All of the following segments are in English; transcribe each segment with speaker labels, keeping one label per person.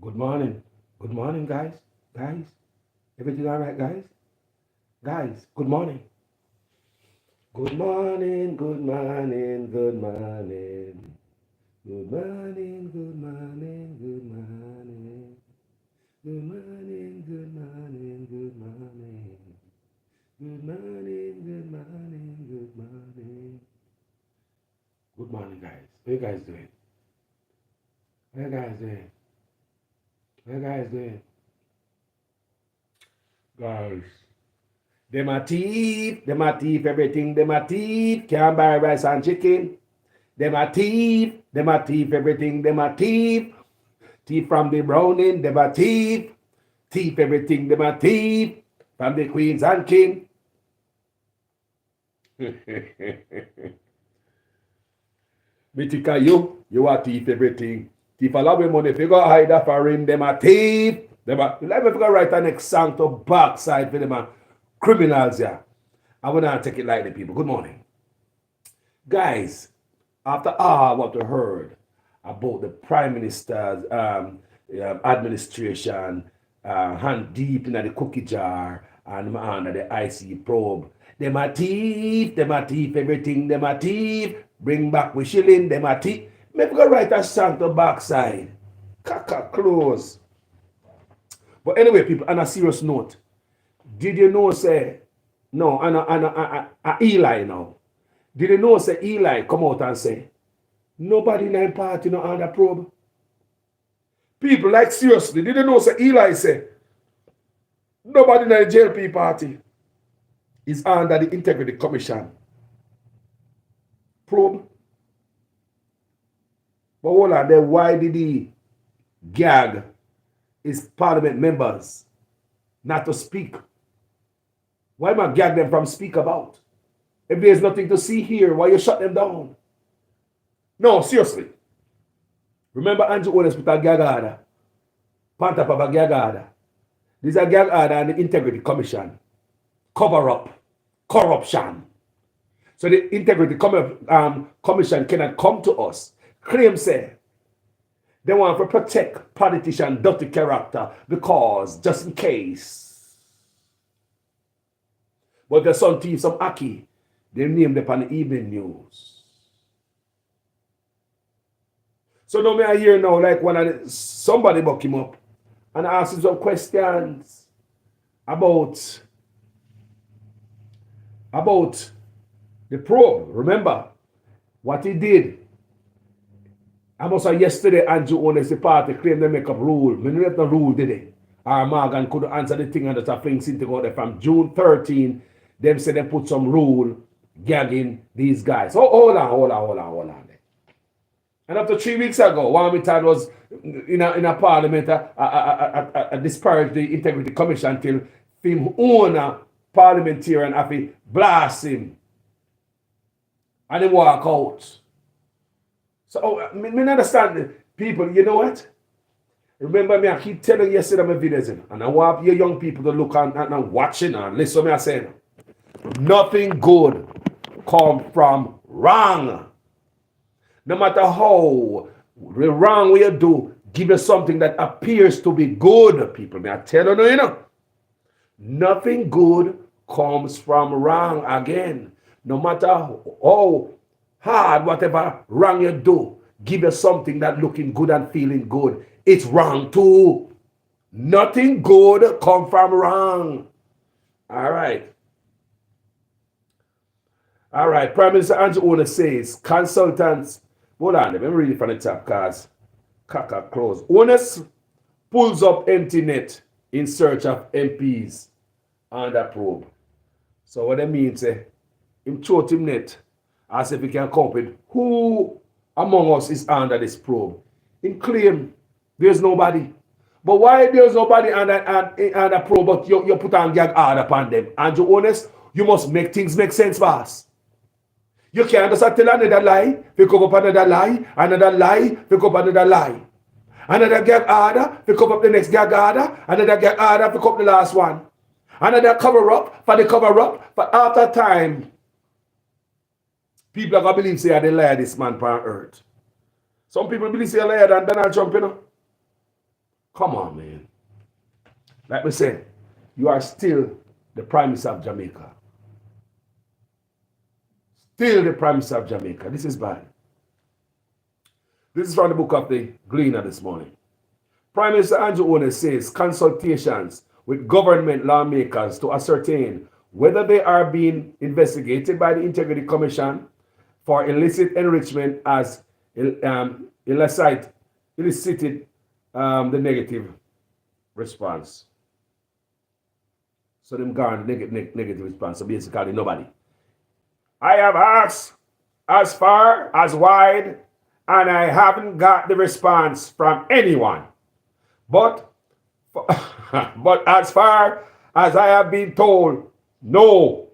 Speaker 1: Good morning. Good morning, guys. Guys, everything all right, guys? Guys, good morning. Good morning, good morning, good morning. Good morning, good morning, good morning. Good morning, good morning, good morning. Good morning, good morning, good morning. Good morning, guys. How you guys doing? How you guys doing? How you guys doing? Guys. Them a thief, everything. Them a thief. Can't buy rice and chicken. Them a thief, everything. Them a thief. Thief from the browning, them a thief. Thief everything, them a thief. From the queens and king. Me think of you a thief everything. Thief a lot of money. If you go hide a foreign, them a thief. Them a, let me go write an next song to backside for them a criminals, yeah. I will not take it lightly, people. Good morning. Guys, after what we heard about the Prime Minister's administration, hand deep in the cookie jar and under the IC probe, them a thief, everything, them a thief, bring back we shilling, them a thief. Maybe go write a song to backside. Kaka close. But anyway, people, on a serious note, did you know, say, no, Eli now. Did you know, say, Eli come out and say, nobody in that party no under probe? People, like, seriously, did you know, say, Eli say, nobody in the JLP party is under the Integrity Commission probe? But hold on, then why did he gag his parliament members not to speak? Why am I gag them from speak about? If there's nothing to see here, why you shut them down? No, seriously. Remember Andrew Owens put a gag order. Panta of a gag order. There's a gag order and the Integrity Commission. Cover up. Corruption. So the Integrity Commission cannot come to us. Claim say they want to protect politician dirty character because just in case. But there's some thieves, some Aki, they named them on the evening news. So now I hear now like when somebody buck him up and ask him some questions about the probe. Remember what he did. I must have yesterday Andrew Owens the party claimed they make up rule. We didn't no rule, did they? Or Morgan could answer the thing and that's a thing to go there from June 13. Them say they put some rule gagging these guys. Oh, hold on. And after 3 weeks ago, Wamitan was in a parliament disparaged the Integrity Commission till him own a parliamentarian have to blast him. And he walk out. So, I understand people, you know what? Remember me, I keep telling you yesterday my videos, and I want your young people to look and watching and listen to me I say, nothing good come from wrong. No matter how the wrong way you do, give you something that appears to be good, people. May I tell you, nothing good comes from wrong again. No matter how hard, whatever wrong you do, give you something that looking good and feeling good. It's wrong too. Nothing good come from wrong. All right. Prime Minister Andrew Owens says, consultants, hold on, let me read it from the top, cause Kaka close. Owens pulls up empty net in search of MPs under probe. So what that means, him throw him net as if he can come with who among us is under this probe. Him claim there's nobody. But why there's nobody under probe, but you put on gag order upon them? Andrew Owens, you must make things make sense, boss. You can't just tell another lie, pick up another lie, pick up another lie. Another gag order, pick up the next gag order, another gag order, pick up the last one. Another cover up for the cover up, but after time, people are going to believe say they liar this man on earth. Some people believe say liar than Donald Trump, Come on, man. Like we said, you are still the Prime Minister of Jamaica. Still the Prime Minister of Jamaica. This is bad. This is from the book of the Gleaner this morning. Prime Minister Andrew Holness says consultations with government lawmakers to ascertain whether they are being investigated by the Integrity Commission for illicit enrichment as elicited the negative response. So them gone negative response. So basically nobody. I have asked as far as wide and I haven't got the response from anyone. But as far as I have been told, no.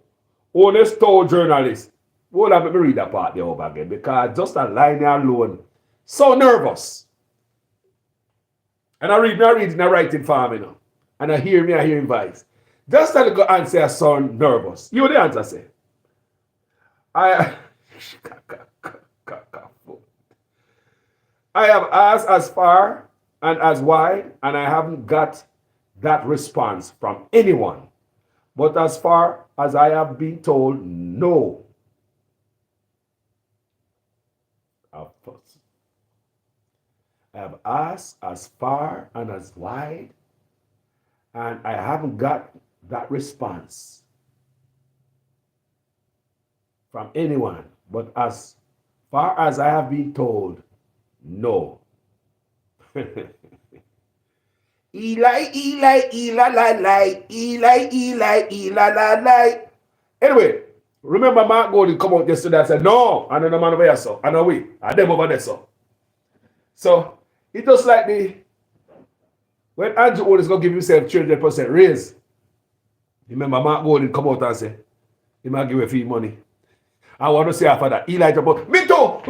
Speaker 1: Honest told journalists. Well, let me read that part there over again because just a line there alone, so nervous. And I write it for me now. And I hear him voice. Just a little answer, I sound nervous. You know the answer say. I have asked as far and as wide, and I haven't got that response from anyone. But as far as I have been told, no. I have asked as far and as wide, and I haven't got that response from anyone. But as far as I have been told, no. Eli, Eli. Anyway, remember Mark Golding come out yesterday and said, no, I know the man over here, so. I know we. I them over there, so. So, it's just like when Andrew Holness is going to give himself 300% raise. Remember Mark Golding come out and say, he might give a fee money. I want to say after that, Eli about, me too.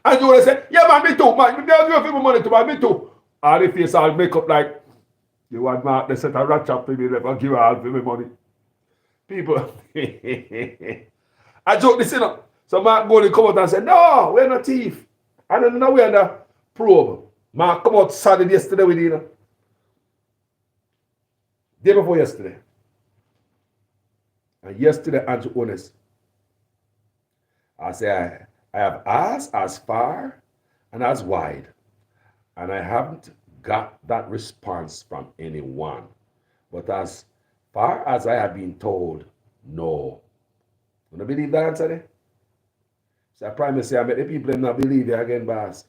Speaker 1: Andrew Holness say, yeah man, me too. Man, they'll give a fee money to man, me too. All the face I'll make up like, you want Mark, they set a rat trap to me, they'll give all of me money. People, I joke this, you know. So Mark Golding come out and say, no, we're not thief. I don't know we're the probe. Mark come out Saturday yesterday with you, know. Day before yesterday. And yesterday, Andrew Holness, I say, I have asked as far and as wide, and I haven't got that response from anyone. But as far as I have been told, no. You don't believe that answer there? So I promise you, I make the people not believe you again, boss.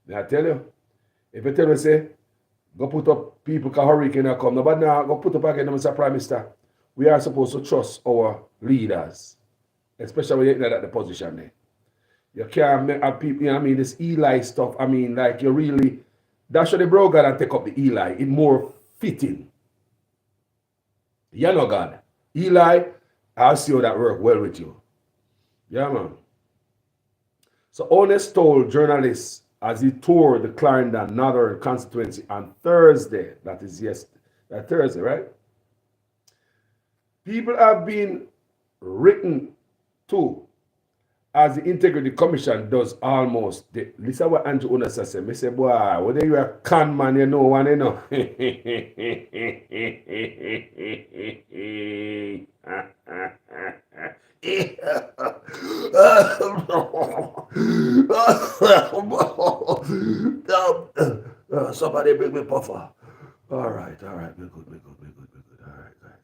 Speaker 1: May I tell you? If you tell me, say, go put up people because hurricane will come. Nobody now go put up again, Mr. Prime Minister. We are supposed to trust our leaders, especially when you're at the position there. You can't make people, you know what I mean, this Eli stuff, I mean, like you really, that should the bro God and take up the Eli. It's more fitting. You know God. Eli, I'll see how that work well with you. Yeah, man. So Holness told journalists as he toured the Clarendon Northern constituency on Thursday, that is that Thursday, right? People have been written to as the Integrity Commission does almost. Listen what Andrew Holness said. Me say, boy, whether you a con man, you know one, you know. Somebody bring me puffer. All right, be good. All right, guys.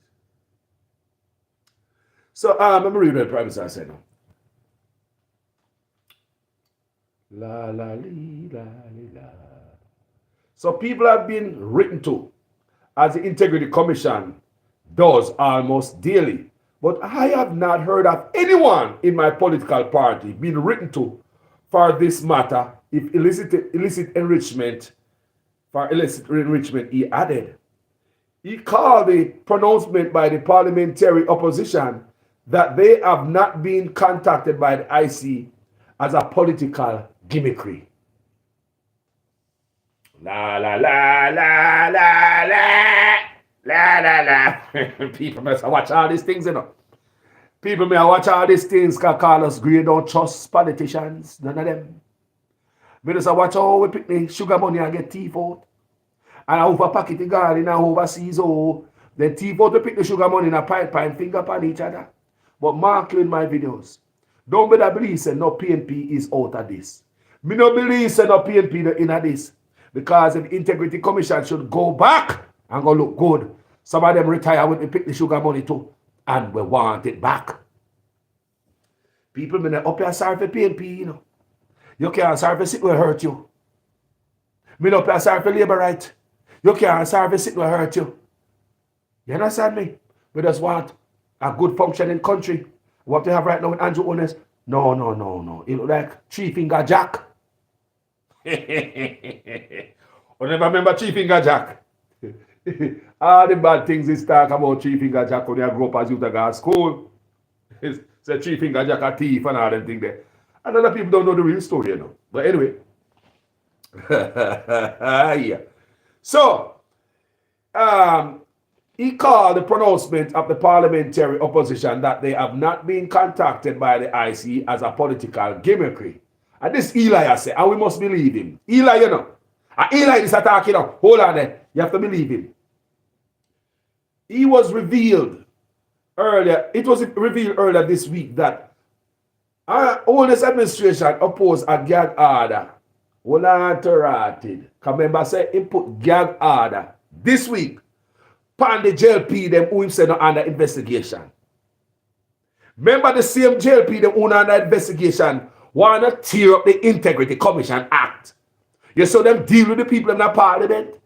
Speaker 1: So, let me read what the Prime Minister said now. La la li la li la. So people have been written to as the Integrity Commission does almost daily. But I have not heard of anyone in my political party being written to for this matter if illicit enrichment, he added. He called the pronouncement by the parliamentary opposition that they have not been contacted by the IC as a political gimmickry. La la la la la la la la la. People must watch all these things, you know. People may watch all these things because call us great, don't trust politicians, none of them. We just watch how we pick the sugar money and get teeth out. And I over packet the garden and overseas, oh, the thief out to pick the sugar money in a pipe and finger upon each other. But mark you in my videos. Don't better believe say no PNP is out of this. Me no believe say no PNP in this. Because the Integrity Commission should go back and go look good. Some of them retire when they pick the sugar money too. And we want it back. People may not up here sorry for PNP, you know. You can't sorry for sit will hurt you. Me not here sorry for labor right. You can't sorry for sit will hurt you. You understand me? We just want a good functioning country. What we have right now with Andrew Holness? No. It look like Three Finger Jack. You never remember Three Finger Jack? All the bad things is talk about Three Finger Jack when you grow up as you go to school. Say Three Finger Jack a thief and all them things there. And other people don't know the real story, you know. But anyway. Yeah. So, he called the pronouncement of the parliamentary opposition that they have not been contacted by the IC as a political gimmickry. And this Eli has said, and we must believe him. Eli, you know. And Eli is attacking now. Hold on there. You have to believe him. He was revealed earlier. It was revealed earlier this week that our Holness administration opposed a gag order. Hold on to rotted. Remember, say he put gag order this week. Pan the JLP them who himself not under investigation. Remember the same JLP them who under investigation want to tear up the Integrity Commission Act. You saw them deal with the people in the parliament.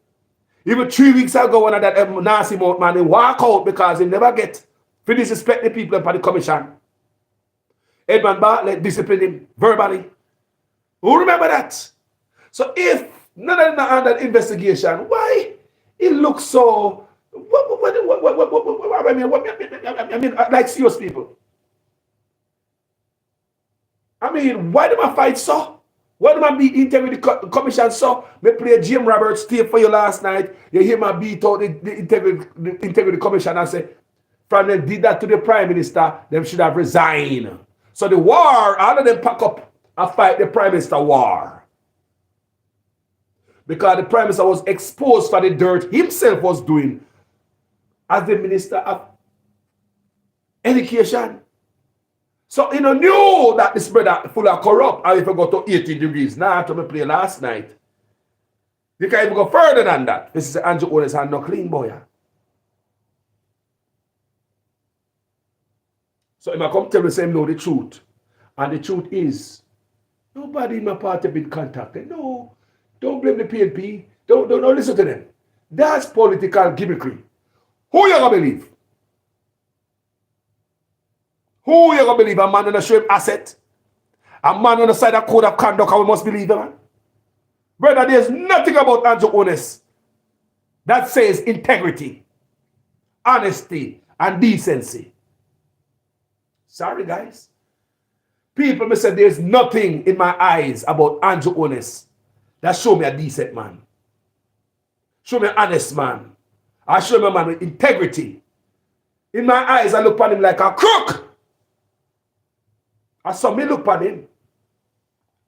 Speaker 1: Even 3 weeks ago, one of that nasty mouth man, they walk out because they never get to disrespect the people in the commission. Edmund Bartlett disciplined him verbally. Who remember that? So if none of them are under investigation, why it looks so... I mean, like serious people. I mean, why do I fight so? Why do I beat Integrity Commission so? Me play Jim Roberts tape for you last night. You hear my beat out the Integrity Commission and say, from them did that to the Prime Minister, them should have resigned. So the war, all of them pack up and fight the Prime Minister war. Because the Prime Minister was exposed for the dirt himself was doing as the Minister of Education. So you know knew that this brother full of corrupt and if you go to 18 degrees. Now after me play last night. You can't even go further than that. This is Andrew Holness and no clean boy. So if I come tell you say know the truth. And the truth is nobody in my party been contacted. No. Don't blame the PNP. Don't listen to them. That's political gimmickry. Who you gonna believe? Who you gonna believe? A man on the shrimp asset? A man on the side of code of conduct and we must believe him? Brother, there's nothing about Andrew Holness that says integrity, honesty, and decency. Sorry, guys. People may say there's nothing in my eyes about Andrew Holness that show me a decent man. Show me an honest man. I show me a man with integrity. In my eyes, I look at him like a crook. I saw me look at him.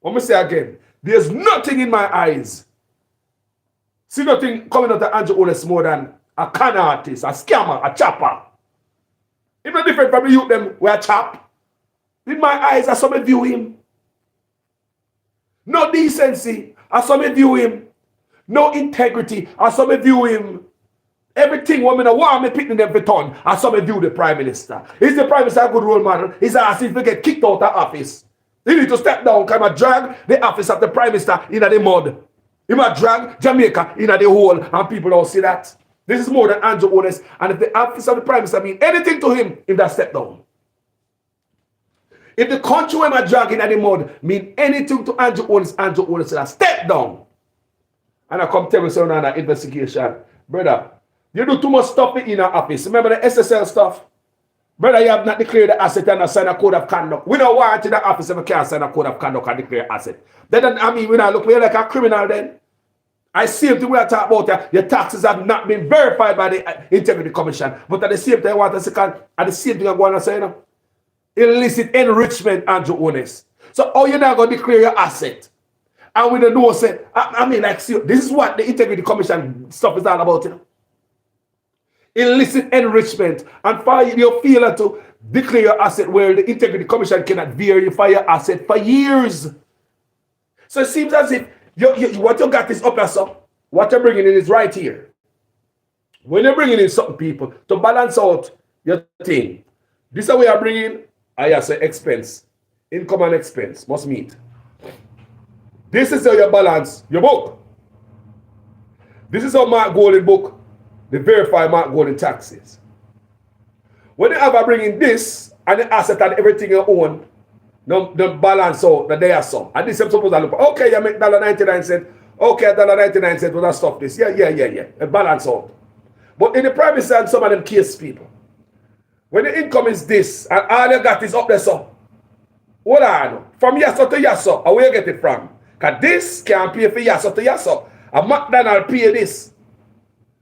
Speaker 1: Let me say again. There's nothing in my eyes. See nothing coming out of Andrew Holness more than a con artist, a scammer, a chopper. It's not different from the youth them where chop. In my eyes, I saw me view him. No decency, I saw me view him. No integrity, I saw me view him. Everything women want me picking them for ton. I saw me view the Prime Minister. Is the Prime Minister a good role model? He's asking to get kicked out of office. He need to step down, kind of drag the office of the Prime Minister into the mud. He might drag Jamaica into the hole and people don't see that. This is more than Andrew Holness. And if the office of the Prime Minister mean anything to him, if that step down. If the country where my drag into the mud mean anything to Andrew Holness should step down. And I come tell you something on that investigation. Brother, you do too much stuff in our office. Remember the SSL stuff? Brother, you have not declared the asset and not signed a code of conduct. We don't want in the office if we can't sign a code of conduct and declare asset. Then, I mean, we not look like a criminal then. I see the way I talk about your taxes have not been verified by the Integrity Commission. But at the same time, I want to say, at the same thing I'm going to say, you know, illicit enrichment, Andrew Holness. So how you not going to declare your asset? And we don't know, say, I mean, like, see, this is what the Integrity Commission stuff is all about, you know. Illicit enrichment and for your failure to declare your asset where the Integrity Commission cannot verify your asset for years. So it seems as if what you got is up here, so what you're bringing in is right here. When you're bringing in something, people, to balance out your thing, this is how we are bringing, I say expense, income and expense must meet. This is how you balance your book. This is how Mark Golden book, the verify Mark Golden taxes. When you ever bring in this and the asset and everything you own, the balance out that they are some. And this is supposed to look, okay, you make $1.99. Okay, $1.99 will that stop this. Yeah. A balance out. But in the private side, some of them case people. When the income is this and all you got is up there, so what I know? From Yasso to Yasso, where you get it from? Because this can't pay for Yasso to Yasso. A McDonald's pay this.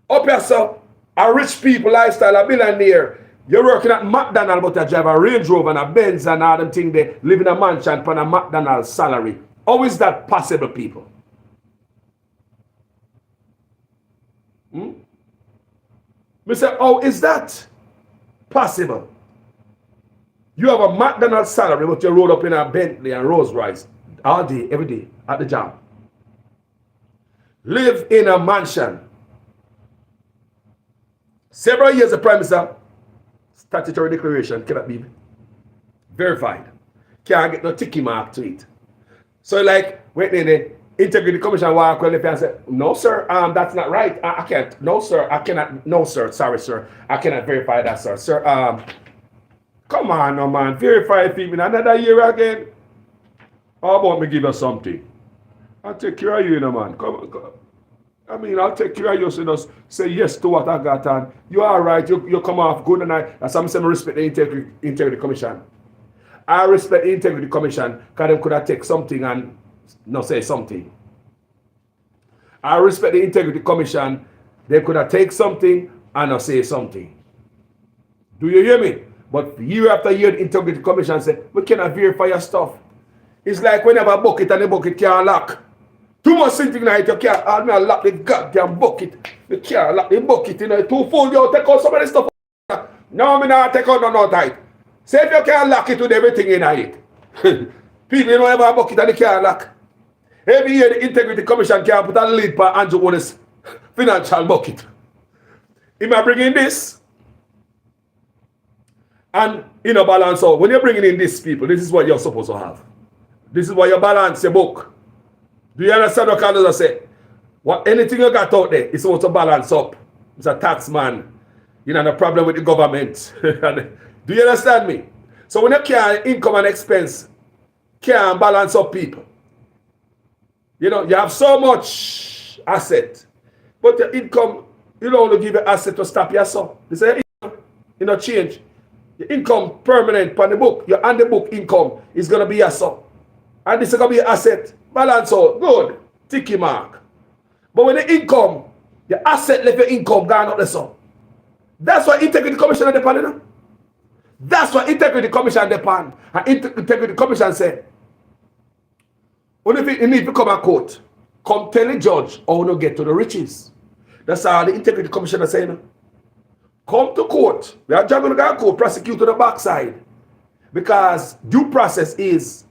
Speaker 1: Up here, so a rich people lifestyle, a billionaire. You're working at McDonald's, but you drive a Range Rover and a Benz and all them things. They live in a mansion for a McDonald's salary. How is that possible, people? Me say, how is that possible? You have a McDonald's salary, but you roll up in a Bentley and Rolls Royce all day, every day at the job. Live in a mansion. Several years of Prime Minister, statutory declaration cannot be verified. Can't get no ticky mark to it. So like, when the Integrity Commission walk well and say, no sir, that's not right. I can't. No sir, I cannot. No sir, sorry sir, I cannot verify that sir. Sir, come on no man, verify it in another year again. How about me give you something? I'll take care of you, man. Come. I mean, I'll take care of you. So just say yes to what I got, and you're all right. You come off good, and that's I'm saying, respect the Integrity Commission. I respect the Integrity Commission because they could have take something and not say something. I respect the Integrity Commission. They could have take something and not say something. Do you hear me? But year after year, the Integrity Commission say we cannot verify your stuff. It's like when you have a bucket and the bucket can't lock. Too much something like you can't lock the goddamn bucket. You can't lock the bucket, you know, too full, you take out some of the stuff. No, me not take out no tight. Say if you can't lock it with everything in it. People, you know, have a bucket and they can't lock. Every year, the Integrity Commission can't put a lid for Andrew Owen's financial bucket. If I bring in this, and in a balance out, when you're bringing in this, people, this is what you're supposed to have. This is why you balance your book. Do you understand what I say? What anything you got out there is supposed to balance up. It's a tax man. You know, no problem with the government. Do you understand me? So when you can't income and expense, can't balance up people. You know, you have so much asset, but your income, you don't want to give your asset to stop yourself. You say, you know, change. Your income permanent on the book, your on the book income is going to be your son. And this is going to be your asset. Balance out. Good. Ticky mark. But when the income, your asset left your income gone up the sun. That's why Integrity Commission depend, you know? That's why Integrity Commission depend. And Integrity Commission said, when you need to come to court, come tell the judge how to get to the riches. That's how the Integrity Commission is saying. Come to court. We are going to go to court, prosecute to the backside. Because due process is,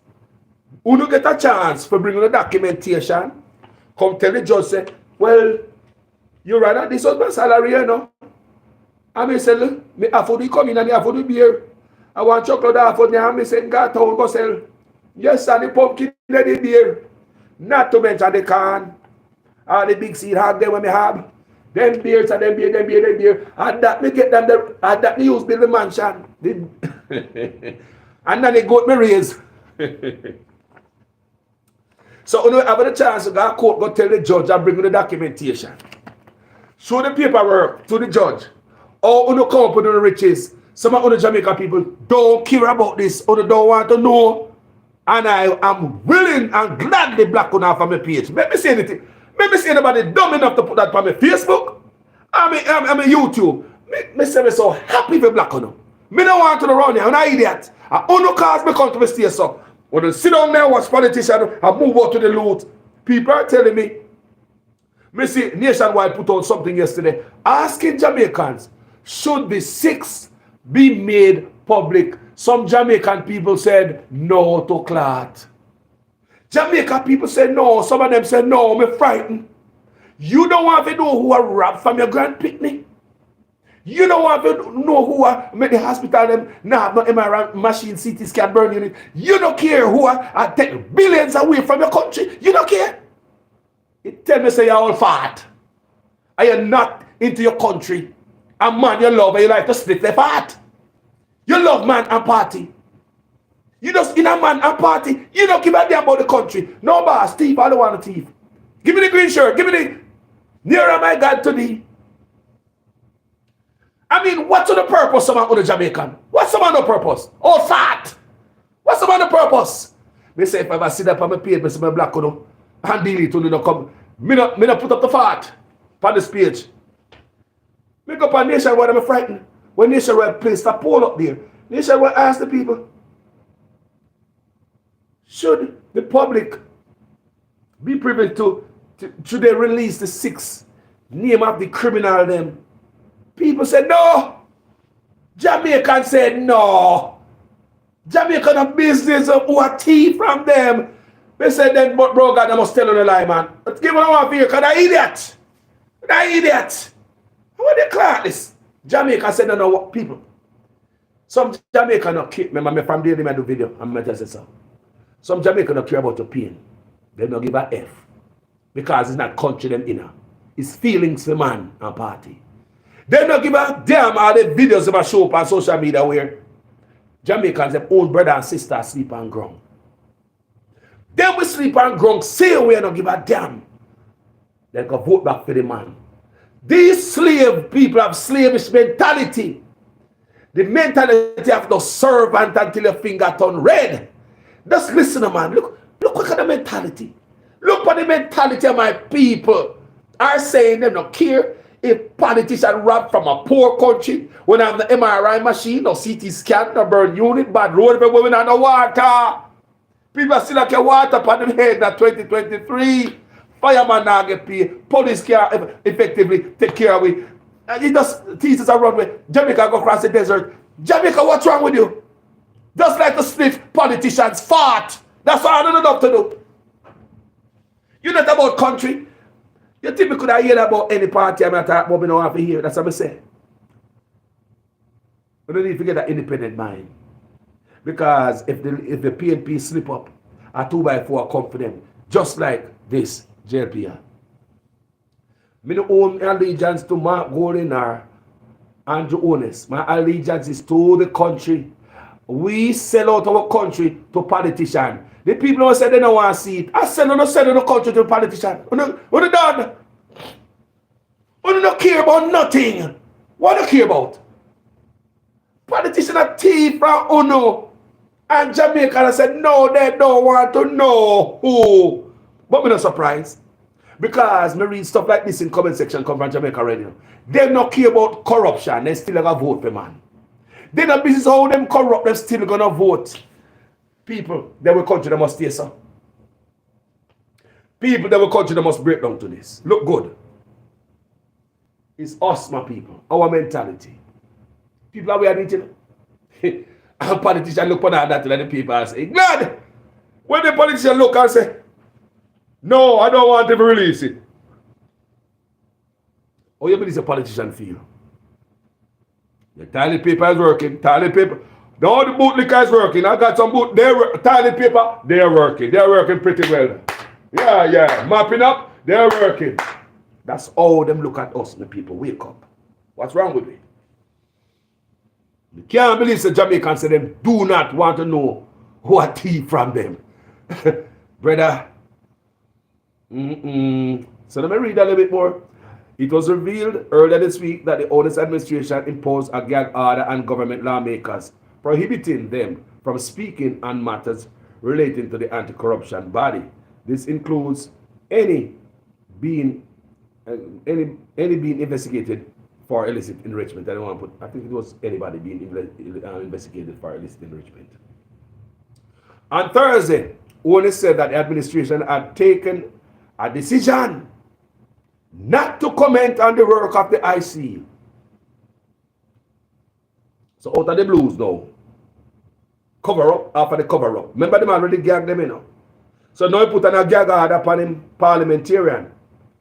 Speaker 1: when you get a chance for bringing the documentation, come tell the judge, say, well, you rather this was my salary, you know. I may say, look, me afford to come in and I afford to be here. I want chocolate, I afford to have me say, go town, go sell. Yes, and the pumpkin, the beer. Not to mention the corn. All the big seed hog there when me have. Them beers and them beer. And that me get them there. And that me use build the mansion. And then they got me raise. So when you have the chance to go to court, go tell the judge and bring the documentation. Show the paperwork to the judge. Or you come up with the riches. Some of the Jamaican people don't care about this or they don't want to know. And I am willing and gladly black on from my page. Let me say anything. Let me say anybody dumb enough to put that on my Facebook. I'm a YouTube. Me say me so happy for black on them. Me don't want to run here. I'm not idiot. I only cause me come to the station. So when you sit down there, watch politicians, I move out to the loot. People are telling me, see, Nationwide put out something yesterday asking Jamaicans, should the 6 be made public? Some Jamaican people said no to clot. Jamaican people said no. Some of them said no, I'm frightened. You don't want to know who are robbed from your grand picnic. You don't want to know who are make the hospital them now have no MRI machine, CT scan, burn unit. You don't care who are taking billions away from your country. You don't care. It tell me say you're all fat. Are you not into your country? A man you love and you like to split the fat. You love man and party. You just in a man and party. You don't give a damn about the country. No boss, thief, I don't want a thief. Give me the green shirt. Give me the nearer my God to thee. I mean, what's the purpose of an Jamaican? What's the purpose? Oh, fat. What's the purpose? Me say if I ever sit up on my page, me say my black and deal it when you come. Me not put up the fat on this page. Make up on Nationwide, I'm frightened. When Nationwide placed a poll up there, Nationwide asked the people, should the public be privy to should they release the 6 name of the criminal them? People said no. Jamaican said no. Jamaican have business who are thief from them. They said then, but bro, God, I must tell you the lie, man. Let's give them one for you, because they're idiot. They're idiot. How are they clear this? Jamaica said no, what people. Some Jamaican not care. Remember me from there, they made the video. I'm going to say so. Some Jamaican don't care about your pain. They don't give a F. Because it's not country them inner. It's feelings for man and party. They don't give a damn all the videos that show up on social media where Jamaicans have own brother and sister sleep on ground. Then we sleep on ground, say we don't give a damn. They can vote back for the man. These slave people have slavish mentality. The mentality of the servant until your finger turn red. Just listen, man. Look at the mentality. Look at the mentality of my people. Are saying they don't care if politicians rob from a poor country when I have the MRI machine or CT scan or burn unit, bad road for women and no water. People still like your water upon them head in 2023. Fireman now get paid. Police can't effectively take care of it. And you just teachers are run with Jamaica go across the desert. Jamaica, what's wrong with you? Just like the split politicians fart. That's all I don't know to do. You're not about country. You think we could have heard about any party I'm not talking about, we don't have to hear. That's what I say. We don't need to get that independent mind. Because if the PNP slip up, a 2x4 come for them. Just like this JLPR. I don't own allegiance to Mark Gordon or Andrew Ones. My allegiance is to the country. We sell out our country to politicians. The people who say they don't want to see it. I sell the country to politicians. What are done? We don't care about nothing. What do you care about? Politicians are thief from Uno. And Jamaica said no, they don't want to know who. But we're not surprised. Because me read stuff like this in comment section come from Jamaica Radio. They don't care about corruption. They still gonna vote for man. They not business how them corrupt. They still gonna vote. People, they will country, they must stay so. People, they will country, they must break down to this. Look good. It's us, my people. Our mentality. People are weird, you know. And politicians look at that and the people and say, glad. When the politician look and say, no, I don't want them to release it. How you believe a politician feel? The toilet paper is working. Toilet paper. No, the bootlicker is working. I got some boot. Toilet paper. They're working. They're working pretty well. Yeah. Mapping up. They're working. That's all them look at us. The people wake up. What's wrong with me? You can't believe the Jamaicans say them do not want to know who are thief from them. Brother. So let me read a little bit more. It was revealed earlier this week that the Otis administration imposed a gag order on government lawmakers, prohibiting them from speaking on matters relating to the anti-corruption body. This includes any being investigated for illicit enrichment. I don't want to put. I think it was anybody being investigated for illicit enrichment. On Thursday, Otis said that the administration had taken a decision not to comment on the work of the IC. So out of the blues now. Cover up after the cover up. Remember them already gagged them, you know. So now he put on a gag order upon him, parliamentarian,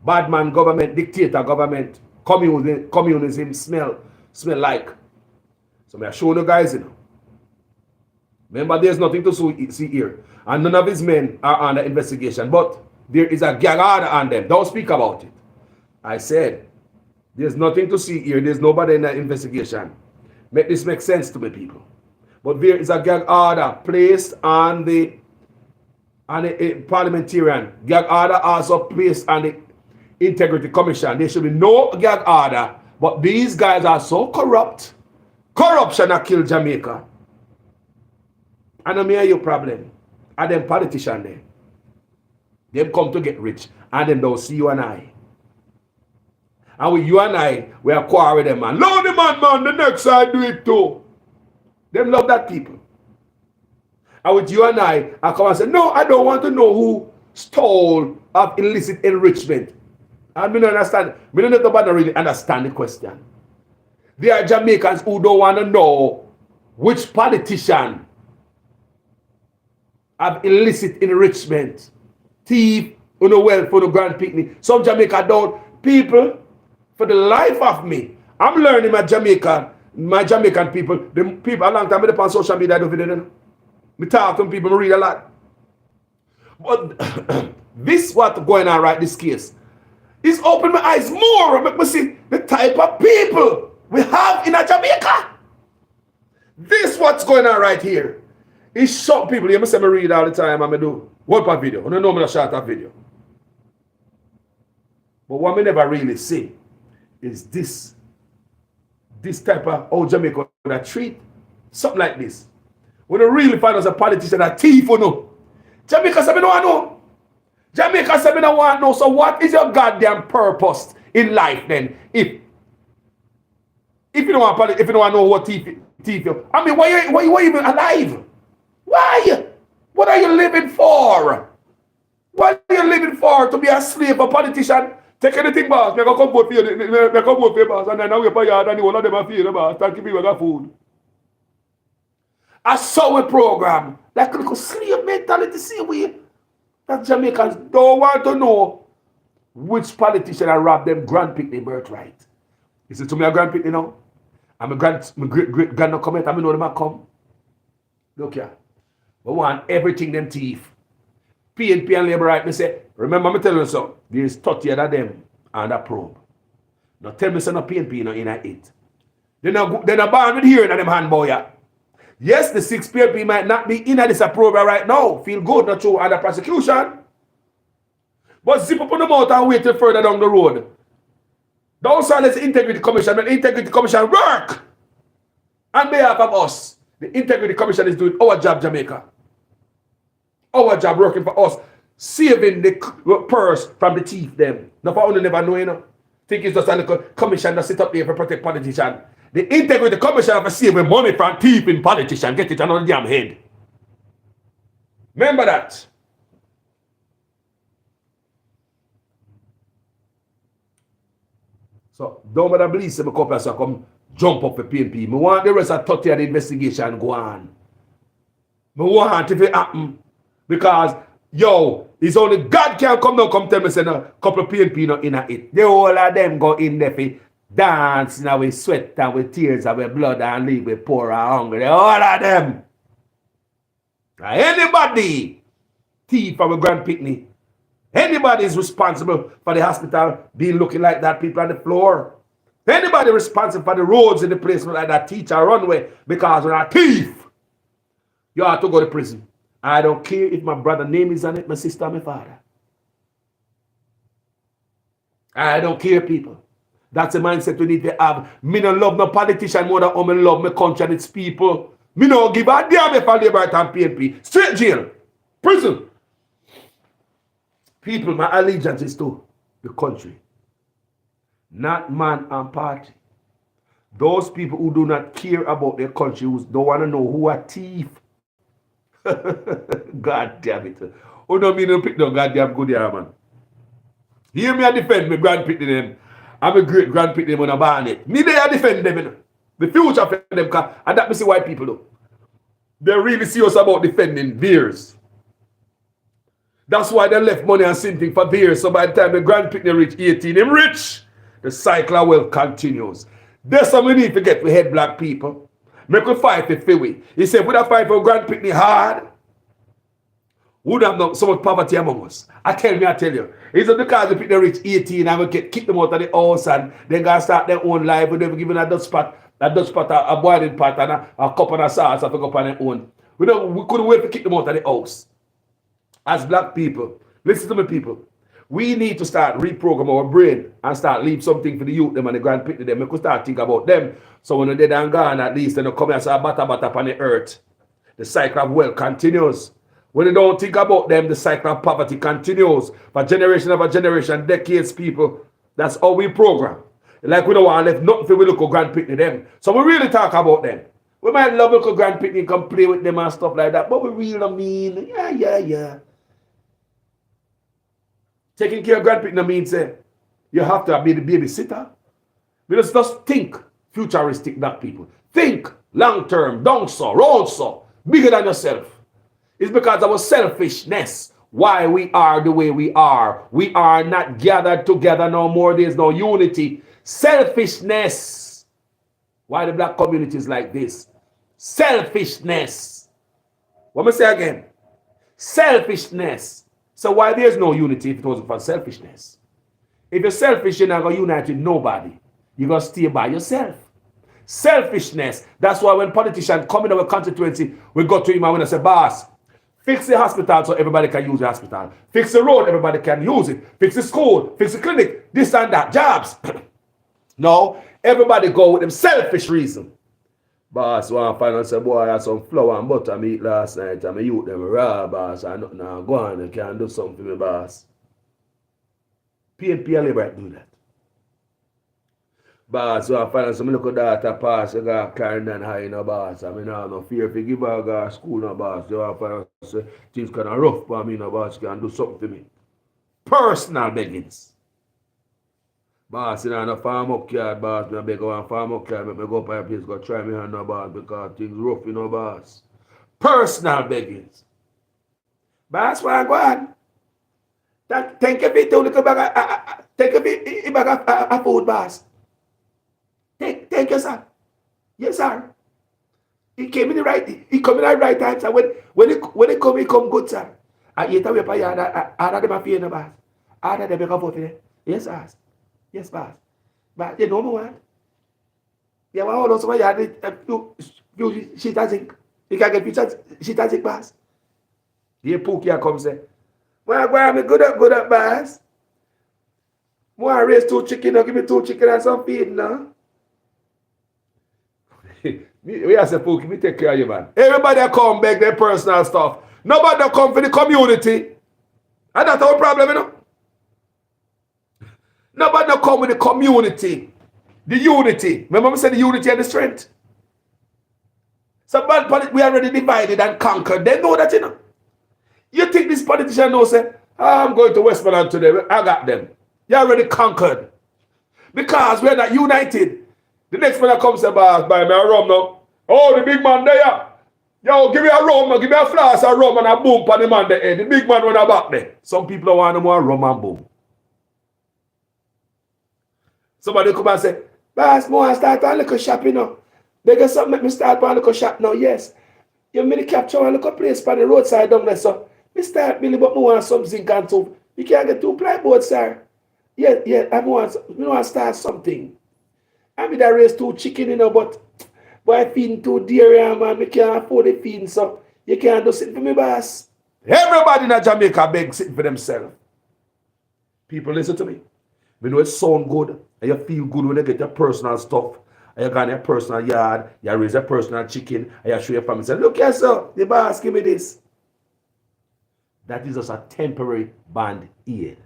Speaker 1: bad man government, dictator government, communism smell like. So I show you guys, you know. Remember, there's nothing to see here. And none of his men are under investigation. But there is a gag order on them. Don't speak about it. I said, there's nothing to see here. There's nobody in the investigation. Make this make sense to me, people. But there is a gag order placed on the parliamentarian. Gag order also placed on the Integrity Commission. There should be no gag order. But these guys are so corrupt. Corruption has killed Jamaica. And I'm here your problem. And them politicians there. Them come to get rich. And them don't see you and I. And with you and I, we are quarrel with them, man. Lord the man, the next side do it too. Them love that people. And with you and I come and say, no, I don't want to know who stole of illicit enrichment. And me don't understand. Me don't really understand the question. There are Jamaicans who don't want to know which politician have illicit enrichment. Thief, wealth for the grand picnic. Some Jamaica don't. People, for the life of me, I'm learning my Jamaican people, the people, a long time on social media, I do video. Me talk to people, me read a lot. But this what's going on right, this case. It's opened my eyes more. Make me see the type of people we have in a Jamaica. This what's going on right here. It's shock people. You must say me read all the time and I do one part video. I don't know me a short video. But what we never really see is this type of how Jamaica that treat something like this. When they really find us a politician, a thief, you know. Jamaica said, "We don't know." Jamaica said, "We don't want to know." So what is your goddamn purpose in life then? If you don't want to know what thief you, I mean, why you even alive? Why? What are you living for? What are you living for? To be a slave, a politician? Take anything, boss. Make a come vote for you. Make a vote for you, boss. And then now we pay yard and the whole of them are feeling, boss. Thank you, people got food. A sour program. Like a little slave mentality, see we. That Jamaicans don't want to know which politician I robbed them grand pick their birthright. You see, to me a grand pick, you know? And my great grand not come out, I know them a come. Look here. We want everything them thief. PNP and Labour right, me say, remember me telling you so, there's 30 of them on that probe. Now tell me say no PNP no in it. They're not born with hearing on them hand boy. Yes, the 6 PNP might not be in this probe right now. Feel good, not true, under prosecution. But zip up on the mouth and wait till further down the road. Don't silence the Integrity Commission. When the Integrity Commission work on behalf of us, the Integrity Commission is doing our job, Jamaica. Our job working for us, saving the purse from the thief them. Now for only never know, you know. Think it's just a little commission that sit up there for protect politicians. The Integrity Commission have to save money from thieving politicians. Get it on the damn head. Remember that. So don't bother believe some couple so come jump up for PNP. Me want the rest of 30 of the investigation go on. Me want if it happen. Because, yo, it's only God can come down, come tell me, say, no, couple of PNP not in it. The whole of them go in there for dance now with sweat and with tears and with blood and leave with poor and hungry. All of them. Anybody thief from a grand picnic, anybody is responsible for the hospital being looking like that, people on the floor. Anybody responsible for the roads in the place like that, teacher runway, because you're a thief, you have to go to prison. I don't care if my brother name is on it, my sister, my father. I don't care, people. That's the mindset we need to have. Me no love no politician more than I love my country and its people. Me no give a damn if I live right on PNP. Straight jail. Prison. People, my allegiance is to the country. Not man and party. Those people who do not care about their country, who don't want to know who are thief. God damn it. Oh no, me no pick no goddamn good here, man. Hear me, I defend me grandpicking them. I'm a great grandpicking them when I ban it. Me they I defend them, you know. The future for them, and that me see white people do. They really serious about defending beers. That's why they left money and something for beers. So by the time the grandpicking reach 18, him rich, the cycle of wealth continues. That's what we need to get we head black people. Make we fight it for we. He said, would I fight for grandpicking hard? Would have not so much poverty among us. I tell you. It's not because the people reach 18 and we get kick them out of the house and they gonna start their own life with them giving a Dutch pot, a boiling pot and a cup and a sauce and pick up on their own. We couldn't wait to kick them out of the house. As black people, listen to me, people. We need to start reprogram our brain and start leave something for the youth them and the grandpicking them. We could start think about them. So when they're dead and gone, at least they don't come and say bata upon the earth. The cycle of wealth continues. When you don't think about them, the cycle of poverty continues. For generation after generation, decades, people. That's how we program. Like we don't want to left nothing for we look at grandpicking them. So we really talk about them. We might love look at grandpicking, come play with them and stuff like that. But we really don't mean, yeah. Taking care of grandpicking means you have to be the babysitter. Because just think futuristic black people. Think long term, down so, round so, bigger than yourself. It's because of our selfishness why we are the way we are. We are not gathered together no more. There's no unity. Selfishness. Why the black community is like this? Selfishness. What me say again? Selfishness. So why there's no unity if it wasn't for selfishness? If you're selfish, you're not going to unite with nobody. You're going to stay by yourself. Selfishness. That's why when politicians come in our constituency, we go to him and we say, boss, fix the hospital so everybody can use the hospital. Fix the road, everybody can use it. Fix the school, fix the clinic, this and that, jobs. No, everybody go with them selfish reason. Boss, one find out say, boy, I had some flour and butter I eat last night and I youth them raw, boss. I nothing now go on, they can't do something for me, boss. PNP Labour do that. Boss, so I find out some little daughter pass, you got Clarendon High, you know, boss. I mean, I have no fear if you give her a school, no, boss. So I find out say, things kind of rough for me, no, boss. You can do something to me. Personal beggings. Boss, you know, no farm up yard, boss. I beg one farm up yard, make me go up a place, go try me hand, no, boss, because things rough, you know, boss. Personal beggings. Boss, why go on? Take a bit, take a bit, bag of food, boss. Thank you, sir. Yes, sir. He came in the right. He come in the right time, sir. When he come good, sir. I eat away by yard. I them a fear no boss. I them make a vote there. Yes, boss. Yes, boss. But you know what? Yeah, well, also my yard. You shit as zinc. You can get shit as zinc, boss. The Pookie comes say, well, I'm good at boss. More raise 2 chicken. Give me 2 chicken and some feed now. We as a Pookie, we take care of you, man. Everybody come back their personal stuff. Nobody come for the community. And that's our problem, you know. Nobody come with the community. The unity. Remember I said the unity and the strength? So bad we already divided and conquered. They know that, you know. You think this politician knows, say, I'm going to Westmoreland today. I got them. You already conquered. Because we're not united. The next man that comes and boss, buy me a rum now. Oh, the big man there. Yo, give me a rum, give me a flask of rum and a boom for the man there. The big man run back there. Some people don't want more rum and boom. Somebody come and say, boss, I start a little shop, you know. They get something make me start a little shop now, yes. You me capture a little place by the roadside down there, so. Me start Billy, but I want some zinc and two. You can't get 2 plyboards, sir. Yeah, I want to start something. I mean, I raise 2 chicken, you know, but I feeding 2 deer, man. We can't afford the feeding, so you can't do sit for me, boss. Everybody in Jamaica beg sitting for themselves. People, listen to me. You know it sound good, and you feel good when you get your personal stuff, and you got your personal yard, you raise your personal chicken, and you show your family, say, look here, sir, the boss, give me this. That is just a temporary band aid.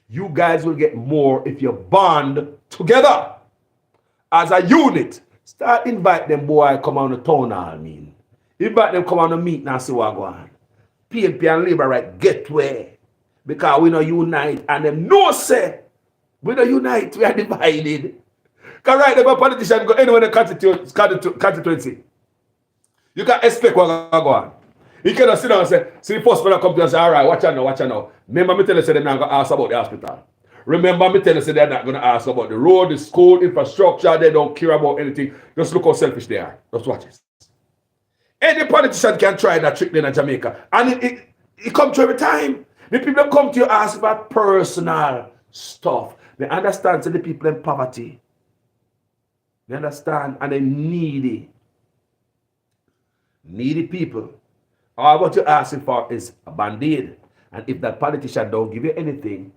Speaker 1: You guys will get more if you bond together as a unit. Start invite them boy come on the town hall mean. Invite them come on the meet and see what go on. PNP and Labour right get where. Because we don't unite. And them no say, we don't unite, we are divided. Because right now, if a politician go anywhere in the constituency, you can expect what go on. He cannot sit down and say, see the first man come to and say, all right, watch out now, watch out now. Remember me tell you, say they're not going to ask about the hospital. Remember me tell you, say they're not going to ask about the road, the school, infrastructure. They don't care about anything. Just look how selfish they are. Just watch it. Any politician can try that trick in Jamaica. And it comes to every time. The people come to you ask about personal stuff. They understand, so the people in poverty. They understand, and they needy. Needy people. All what you're asking for is a band-aid. And if that politician don't give you anything,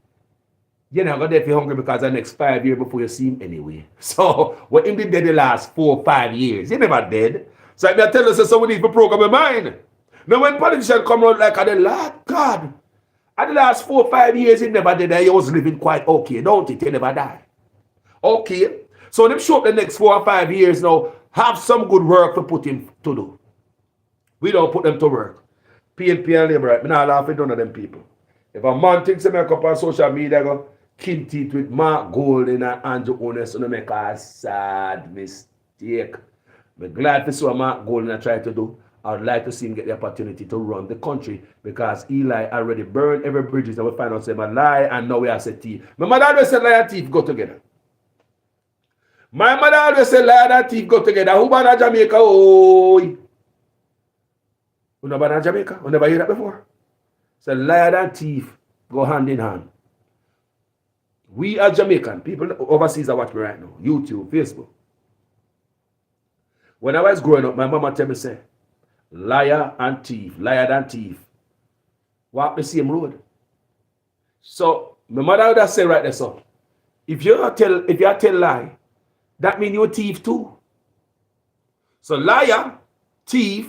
Speaker 1: you're not going to be hungry because the next 5 years before you see him anyway. So, what him did the last 4 or 5 years, he never dead. So, I tell you, so we need to program your mind. Now, when politicians come out like, the Lord God, at the last 4 or 5 years, he never did that. He was living quite okay, don't it? He never died. Okay. So, them show up the next 4 or 5 years now, have some good work to put him to do. We don't put them to work. PNP and Labour, right? I'm not laughing at none of them people. If a man thinks he make up on social media, go kill teeth with Mark Golding and Andrew Honest, and make a sad mistake. I'm glad to see what Mark Golding try to do. I would like to see him get the opportunity to run the country because Eli already burned every bridges that we find out say my lie and now we are say thief. My mother always said lie and thief go together. My mother always said lie and thief go together. Who born in Jamaica? Oh. You never been in Jamaica? You never heard that before? So liar and thief go hand in hand. We are Jamaican. People overseas are watching me right now. YouTube, Facebook. When I was growing up, my mama tell me, say, liar and thief walk the same road. So my mother would have said right there, so if you tell lie, that means you're a thief too. So thief,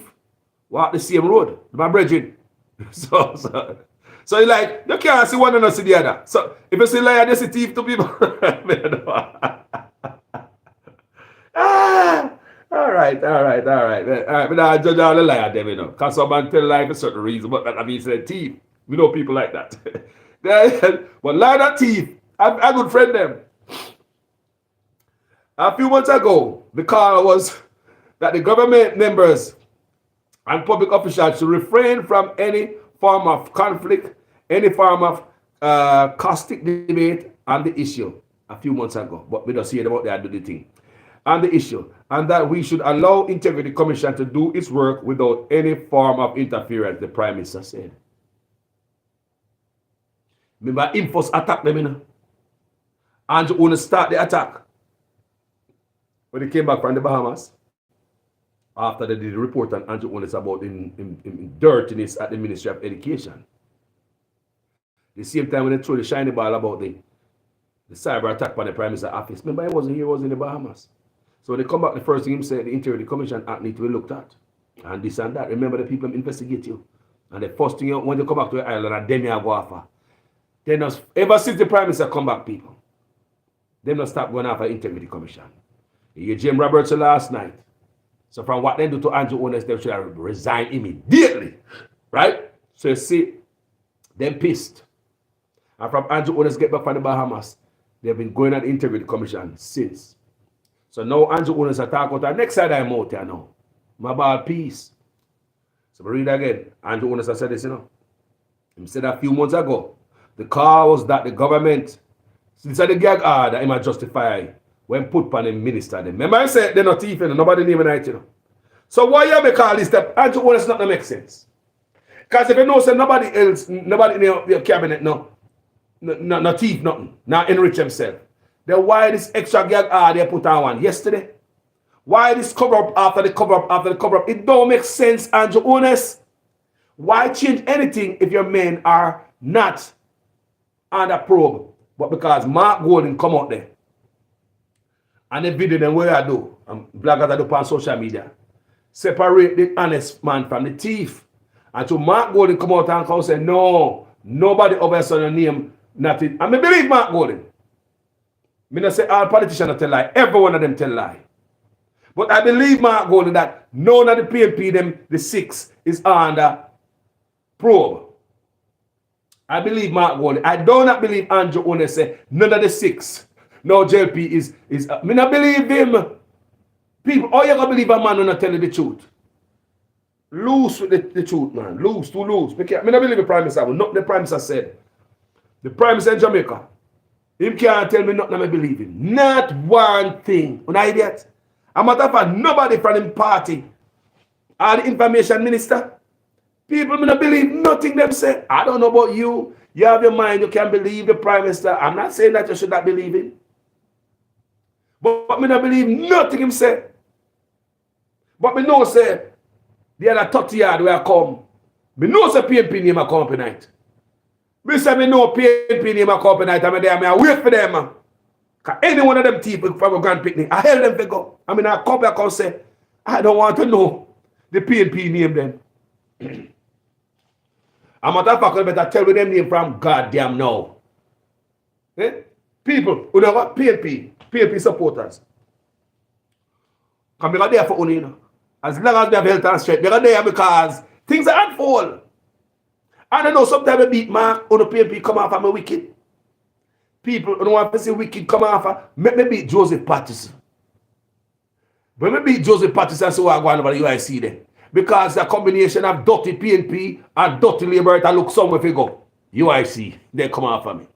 Speaker 1: walk the same road. My brethren. So you like, you can't see one and not see the other. So if you see liar, you see thief to people. All right. But I judge all the liar them, you know. Because someone tell lie for certain reason, but that means they're thief. We know people like that. But liar and thief, I good friend them. A few months ago, the call was that the government members and public officials should refrain from any form of conflict, any form of caustic debate on the issue a few months ago. But we don't see it about that, do the thing. On the issue. And that we should allow Integrity Commission to do its work without any form of interference, the Prime Minister said. Remember, him first attack them, you know. And you want to start the attack. When they came back from the Bahamas, after they did the report on Andrew Honest about in dirtiness at the Ministry of Education. The same time when they threw the shiny ball about the cyber attack on the Prime Minister's office, remember he wasn't here, he was in the Bahamas. So when they come back, the first thing he said, the Integrity Commission Act need to be looked at. And this and that. Remember the people investigate you. And the first thing, when they come back to the island, and them you go after. Then ever since the Prime Minister come back, people, they don't stop going after Integrity Commission. You hear Jim Roberts last night. So from what they do to Andrew Honest, they should resign immediately. Right? So you see, them pissed. And from Andrew Honest get back from the Bahamas, they've been going at the Integrity Commission since. So now Andrew Honest attack out the next side I'm out here now. My bad peace. So we read again. Andrew Honest said this, you know. He said a few months ago, the cause that the government, since the gag order, he might justify when put on the minister. Remember I said they're not even, nobody even it, you know. So why you make all this step? Andrew Honest not make sense. Because if you know, say nobody else, nobody in your cabinet, no thief, nothing, not enrich himself. Then why this extra gag they put on one yesterday? Why this cover up after the cover up after the cover up? It don't make sense, Andrew Honest. Why change anything if your men are not under probe? But because Mark Golding come out there and the video them where I do, bloggers I do on social media, separate the honest man from the thief. And so Mark Golding come out and come say, no, nobody over your name, nothing. And I believe Mark Golding. I don't say all politicians tell lie. Every one of them tell lie. But I believe Mark Golding that none of the PNP, them, the 6, is under probe. I believe Mark Golding. I do not believe Andrew One say none of the six. No, JLP is. I mean, I believe him. People, all you gonna believe a man when I tell you the truth. Loose with the truth, man. Loose, too loose. I mean, I believe the Prime Minister. Not the Prime Minister said. The Prime Minister in Jamaica. Him can't tell me nothing I believe in. Not one thing. An idiot. A matter of fact, nobody from the party or the information minister. People may not believe nothing them say. I don't know about you. You have your mind. You can believe the Prime Minister. I'm not saying that you should not believe him. But me not believe nothing him say. But me know say the other 30 yard where I come. Me know say PNP name a come tonight. Me say me know PNP name a come tonight. I'm there. I wait for them. Cause any one of them people from a grand picnic, I held them to go. I mean, I come back and say, I don't want to know the PNP name then. A matter of fact, I better tell you them name from goddamn now. Eh? People who know what PNP supporters. Come here there for only, you know. As long as they have health and strength, they're there because things are unfold. And I know sometimes I beat Mark on the PNP come off of me wicked. People who don't want to see wicked come off of me beat Joseph Patterson. But me beat Joseph Patterson so I go on over the UIC there. Because the combination of dirty PNP and dirty Labour that look somewhere if you go. UIC, they come off of me.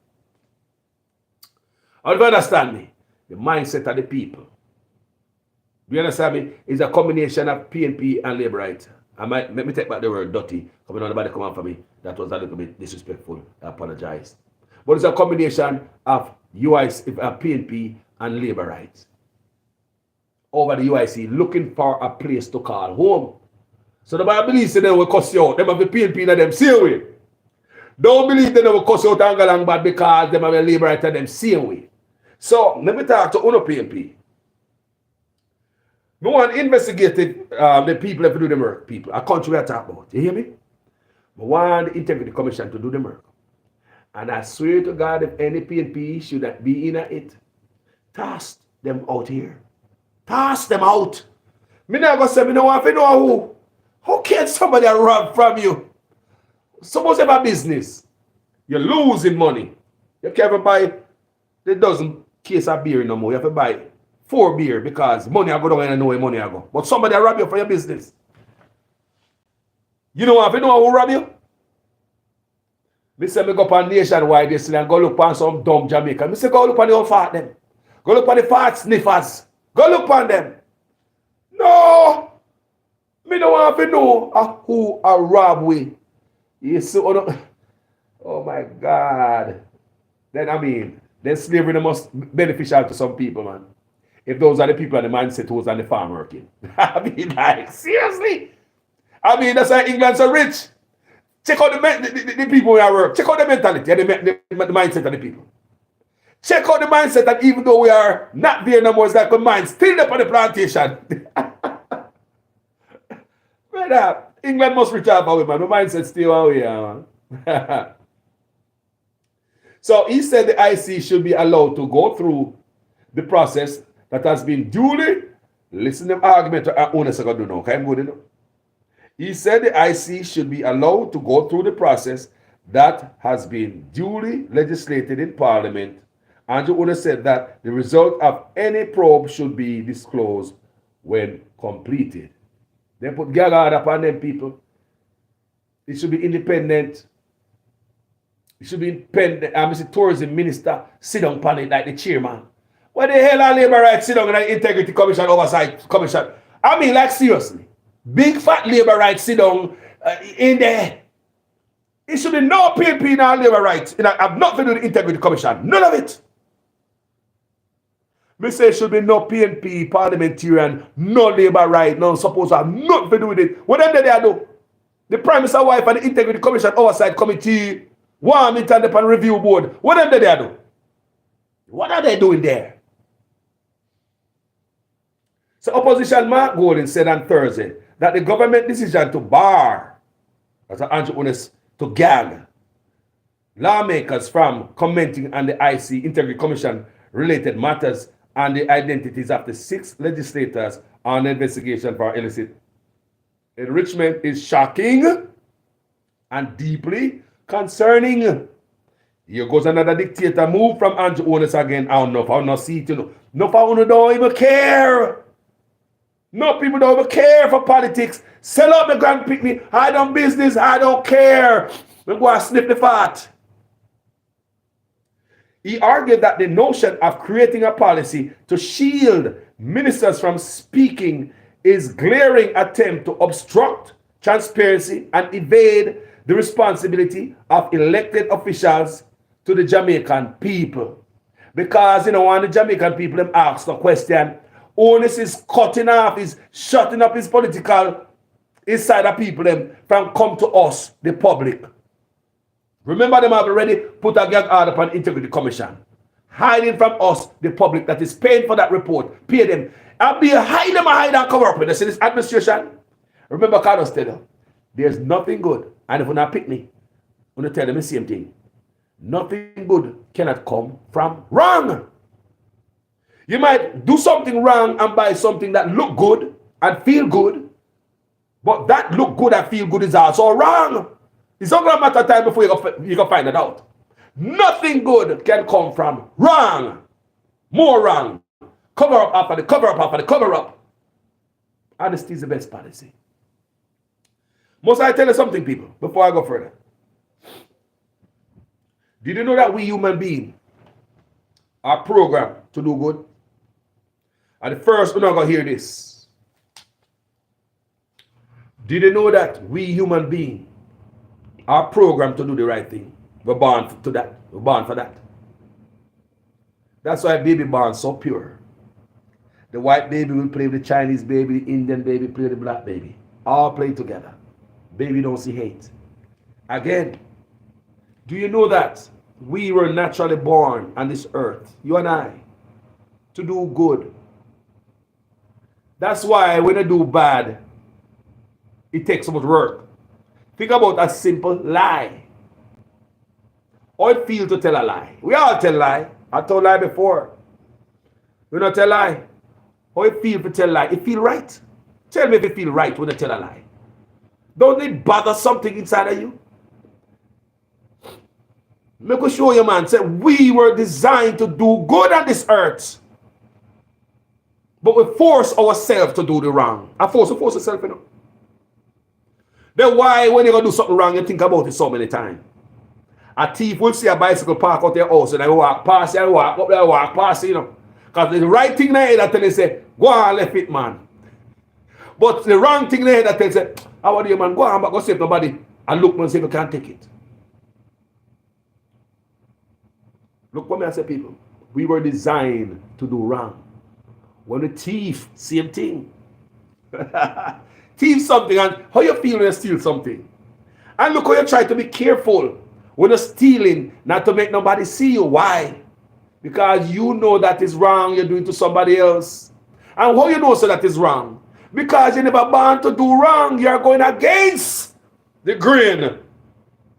Speaker 1: How do you understand me? The mindset of the people. Do you understand me? It's a combination of PNP and Labourite. Let me take back the word dirty. Coming on nobody come on for me. That was a little bit disrespectful. I apologize. But it's a combination of UIC, PNP and Labourite. Over the UIC looking for a place to call home. So nobody believes they will cuss you out. Them have the PNP in them same way. Don't believe they will cuss you out and go along bad because them have a Labourite in them same way. So let me talk to UNO PNP. We want to investigate the people that do the work, people. A country we are talking about. You hear me? We want the Integrity Commission to do the work. And I swear to God, if any PNP should be in it, toss them out here. Toss them out. Me not gonna say me no want to know who. How can somebody rob from you? Suppose you have a business. You're losing money. You can't even buy the dozen case of beer no more. You have to buy 4 beer because money I go down and know where money I go. But somebody rob you for your business. You know what? If you know who rob you? Me say me go up on Nationwide yesterday and go look on some dumb Jamaican. Me say go look on the old fat them. Go look on the fat sniffers. Go look on them. No. Me don't want to know who a rob we. You see, oh my God. Then slavery must be beneficial to some people, man. If those are the people and the mindset who's on the farm working. I mean, like, seriously. I mean, that's why England's so rich. Check out the people who are work. Check out the mentality and the mindset of the people. Check out the mindset that even though we are not there no more, it's like a mind still up on the plantation. Brother, England must reach out for man. The mindset still away, man. So he said the IC should be allowed to go through the process that has been duly, listen to the argument to owners are going to do now, okay? I'm good enough. He said the IC should be allowed to go through the process that has been duly legislated in Parliament. Andrew Una said that the result of any probe should be disclosed when completed. They put guard upon them people. It should be independent. It should be independent. Mr. Tourism Minister sit down upon it like the chairman. What the hell are labor rights sit down in the Integrity Commission Oversight Commission? I mean, like seriously. Big fat labor rights sit down in there. It should be no PNP in our labor rights. I've nothing to do with the Integrity Commission. None of it. Me say it should be no PNP, parliamentarian, no labor right, no supposed to have nothing to do with it. What them they do? The Prime Minister wife and the Integrity Commission Oversight Committee, one independent review board. What them they do? What are they doing there? So opposition Mark Golding said on Thursday that the government decision to bar, as Andrew Unes, to gag lawmakers from commenting on the IC Integrity Commission related matters and the identities of the 6 legislators on the investigation for illicit enrichment is shocking and deeply concerning. Here goes another dictator. Move from Andrew Holness again. I don't know if I not see it. You know. No, I don't even care. No, people don't even care for politics. Sell out the Grand Picnic. I don't business. I don't care. We go and sniff the fat. He argued that the notion of creating a policy to shield ministers from speaking is a glaring attempt to obstruct transparency and evade the responsibility of elected officials to the Jamaican people. Because, you know, when the Jamaican people them ask the question, Holness is cutting off, is shutting up his political inside of people them from come to us, the public. Remember, them have already put a gag order upon Integrity Commission, hiding from us, the public that is paying for that report. Pay them. And be hide them and hide and cover up with this. This administration. Remember, Carlos tell them, there's nothing good. And if we're not pick me, I'm going to tell them the same thing. Nothing good cannot come from wrong. You might do something wrong and buy something that look good and feel good, but that look good and feel good is also wrong. It's not going to matter time before you can find it out. Nothing good can come from wrong. More wrong. Cover up after the cover up after the cover up. Honesty is the best policy. Must I tell you something, people, before I go further? Did you know that we human beings are programmed to do good? And the first, we're not going to hear this. Did you know that we human beings are programmed to do the right thing? We're born to that. We're born for that. That's why baby born so pure. The white baby will play with the Chinese baby, the Indian baby play with the black baby. All play together. Baby don't see hate. Again, do you know that we were naturally born on this earth, you and I, to do good? That's why when you do bad, it takes so much work. Think about a simple lie. How it feels to tell a lie. We all tell lie. I told lie before. We don't tell lie. How it feels to tell lie. It feel right. Tell me if it feel right when you tell a lie. Don't it bother something inside of you? Make me show you, man. Say, we were designed to do good on this earth. But we force ourselves to do the wrong. I force yourself, you know. Then why, when you're going to do something wrong, you think about it so many times? A thief will see a bicycle park out their house and I walk past it, I walk up there, I walk past it, you know. Because the right thing in the head that tell you, say, go on, left it, man. But the wrong thing in the head that tell you, say, how do you, man, go on, but go save nobody. And look, man, see if you can't take it. Look what I say, people. We were designed to do wrong. When the thief, same thing. Thief something, and how you feel when you steal something. And look how you try to be careful when you're stealing, not to make nobody see you. Why? Because you know that is wrong, you're doing to somebody else. And how you know so that is wrong? Because you're never born to do wrong. You're going against the grain.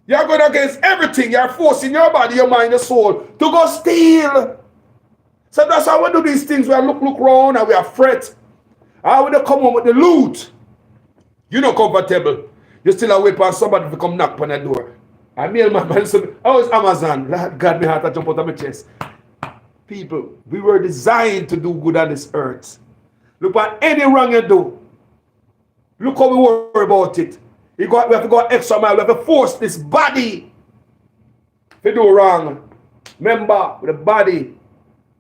Speaker 1: You're going against everything. You're forcing your body, your mind, your soul to go steal. So that's how we do these things. We look around and we are fret. How we come home with the loot? You're not comfortable. You still away for somebody to come knock on the door. I mail my man said, oh, it's Amazon. Lord God, my heart to jump out of my chest. People, we were designed to do good on this earth. Look at any wrong you do. Look how we worry about it. We have to go extra mile. We have to force this body to do wrong. Remember, with the body,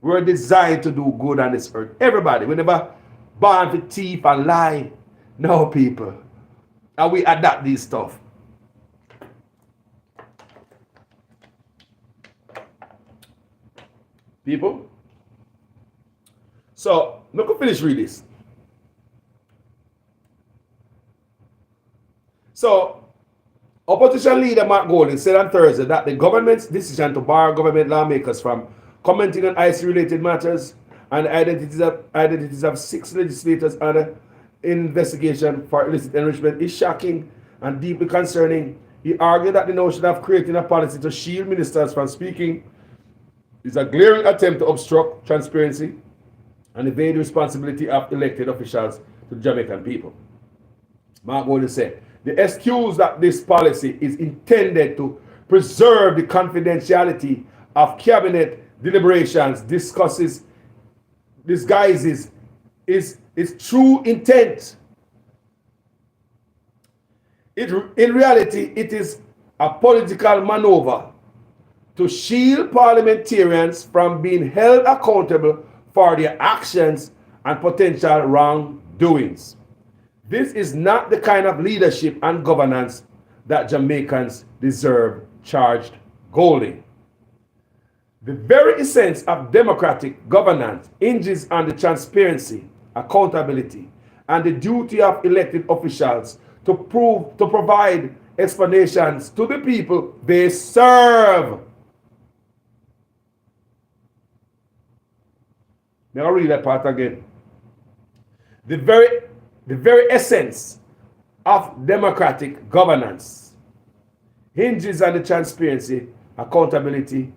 Speaker 1: we were designed to do good on this earth. Everybody. We never born to thief and lie. No, people. And we adapt these stuff. People. So, let me finish read this. So, opposition leader Mark Golding said on Thursday that the government's decision to bar government lawmakers from commenting on IC-related matters and identities of 6 legislators under investigation for illicit enrichment is shocking and deeply concerning. He argued that the notion of creating a policy to shield ministers from speaking is a glaring attempt to obstruct transparency and evade the responsibility of elected officials to the Jamaican people. Mark Golding said, the excuse that this policy is intended to preserve the confidentiality of cabinet deliberations, disguises its true intent. In reality, it is a political maneuver to shield parliamentarians from being held accountable for their actions and potential wrongdoings. This is not the kind of leadership and governance that Jamaicans deserve, charged Golding. The very essence of democratic governance hinges on the transparency, accountability, and the duty of elected officials to provide explanations to the people they serve. Now I'll read that part again. The very essence of democratic governance hinges on the transparency, accountability,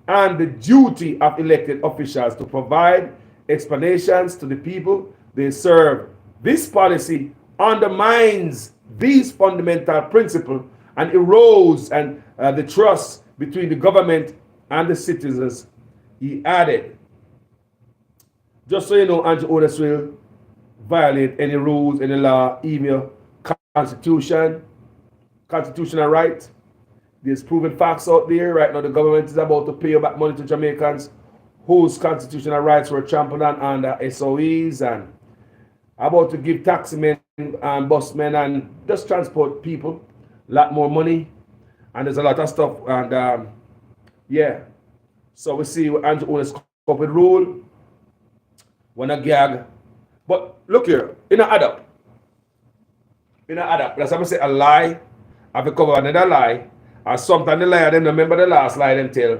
Speaker 1: and the duty of elected officials to provide explanations to the people they serve. This policy undermines these fundamental principles and erodes the trust between the government and the citizens, he added. Just so you know, Andrew Otis will violate any rules, any law, email, constitutional right. There's proven facts out there. Right now, the government is about to pay back money to Jamaicans whose constitutional rights were trampled on under SOEs, and about to give taximen and busmen and just transport people a lot more money. And there's a lot of stuff. And yeah. So we see Andrew Otis come up with rule. When a gag. But look here, it don't add up. It don't add up. That's how I say a lie. I have cover another lie. And sometimes the liar them remember the last lie them tell.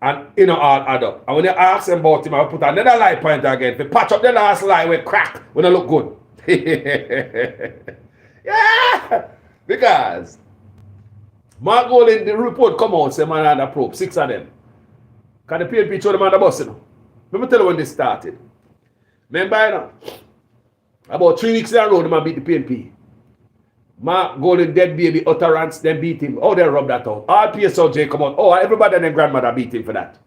Speaker 1: And it don't all add up. And when you ask them about him, I put another lie point again. To patch up the last lie with crack when it look good. Yeah! Because Mark Golding, the report come out, say man under probe, 6 of them. Can the PNP show them on the bus, you know? Let me tell you when this started. Remember, you know, about 3 weeks in a row, they beat the PNP. Mark Golding, dead baby utterance, then beat him. Oh, they rub that out. All PSOJ come out. Oh, everybody and their grandmother beat him for that.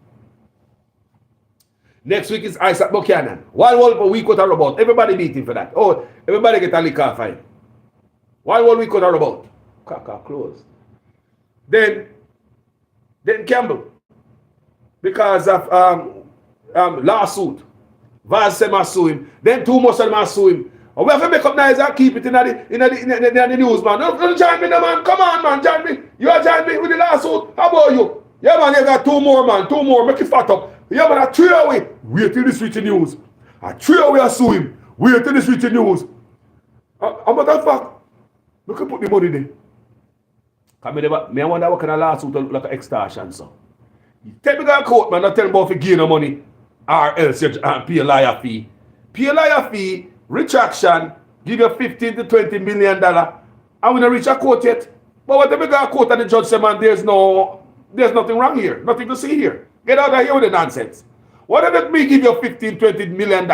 Speaker 1: Next week is Isaac Buchanan. 1 whole week what I rub out. Everybody beat him for that. Oh, everybody get a liquor fine. 1 whole week what I rub out. Kaka closed. Then Campbell. Because of lawsuit. Vaz said must sue him. Then 2 more said must sue him. And we have to make up nice and keep it in the news, man. Don't join me, no, man. Come on, man. Join me. You are join me with the lawsuit. How about you? Yeah, man, you got 2 more, man. 2 more. Make it fat up. Yeah, man, I 3 away. Wait till this reach the news. I 3 away I sue him. Wait till this reach the news. How about that fact? Look at put the money there. I wonder what kind of lawsuit look like an extortion, so. Take me to court, man. Not tell me about if you gain no money. Or else you pay a lawyer fee. Pay a lawyer fee, retraction, give you $15 to $20 million. And we don't reach a court yet. But what if we go to court and the judge say, man, there's nothing wrong here. Nothing to see here. Get out of here with the nonsense. What if me give you $15, $20 million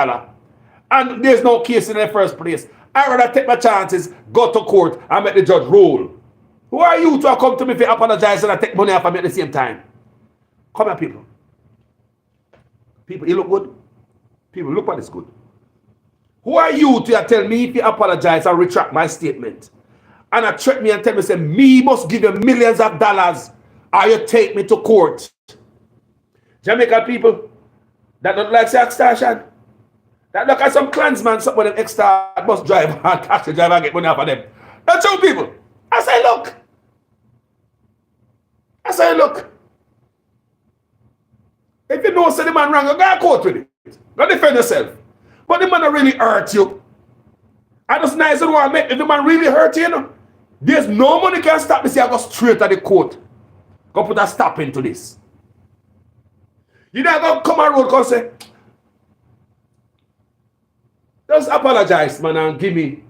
Speaker 1: and there's no case in the first place? I'd rather take my chances, go to court and make the judge rule. Who are you to come to me to apologize and I take money off of me at the same time? Come here, people. People, you look good. People, look what is good. Who are you to tell me if you apologize and retract my statement? And I threat me and tell me, say, me must give you millions of dollars or you take me to court. Jamaican people, that don't like say extortion. That look at some clansman, some of them extra bus driver and taxi driver get money off of them. That's how people. I say, look. If you know say the man wrong, you go to court with it. Go defend yourself. But the man really hurt you. And it's nice and want to make if the man really hurt you, know, there's no money can stop this. You go straight to the court. Go put a stop into this. You don't go come on road and say, just apologize, man, and give me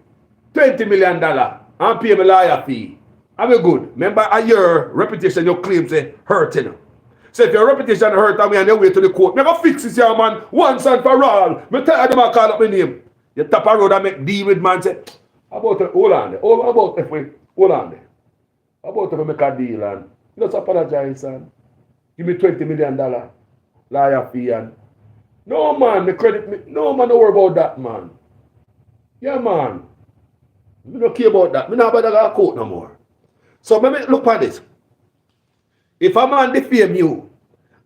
Speaker 1: $20 million and pay me lawyer fee. I'm good. Remember, a year reputation you claim say hurting. You. So if your reputation hurt and we on your way to the court, me go fix this here, man, once and for all. Me tell them I call up my name. You tap a road and make deal with man say, hold on there. Hold on there. About if I make a deal and just apologize and give me $20 million lawyer fee and no man, me credit me. No man, don't worry about that, man. Yeah, man. Me don't care about that. Me not about that court no more. So let me look at it. If a man defame you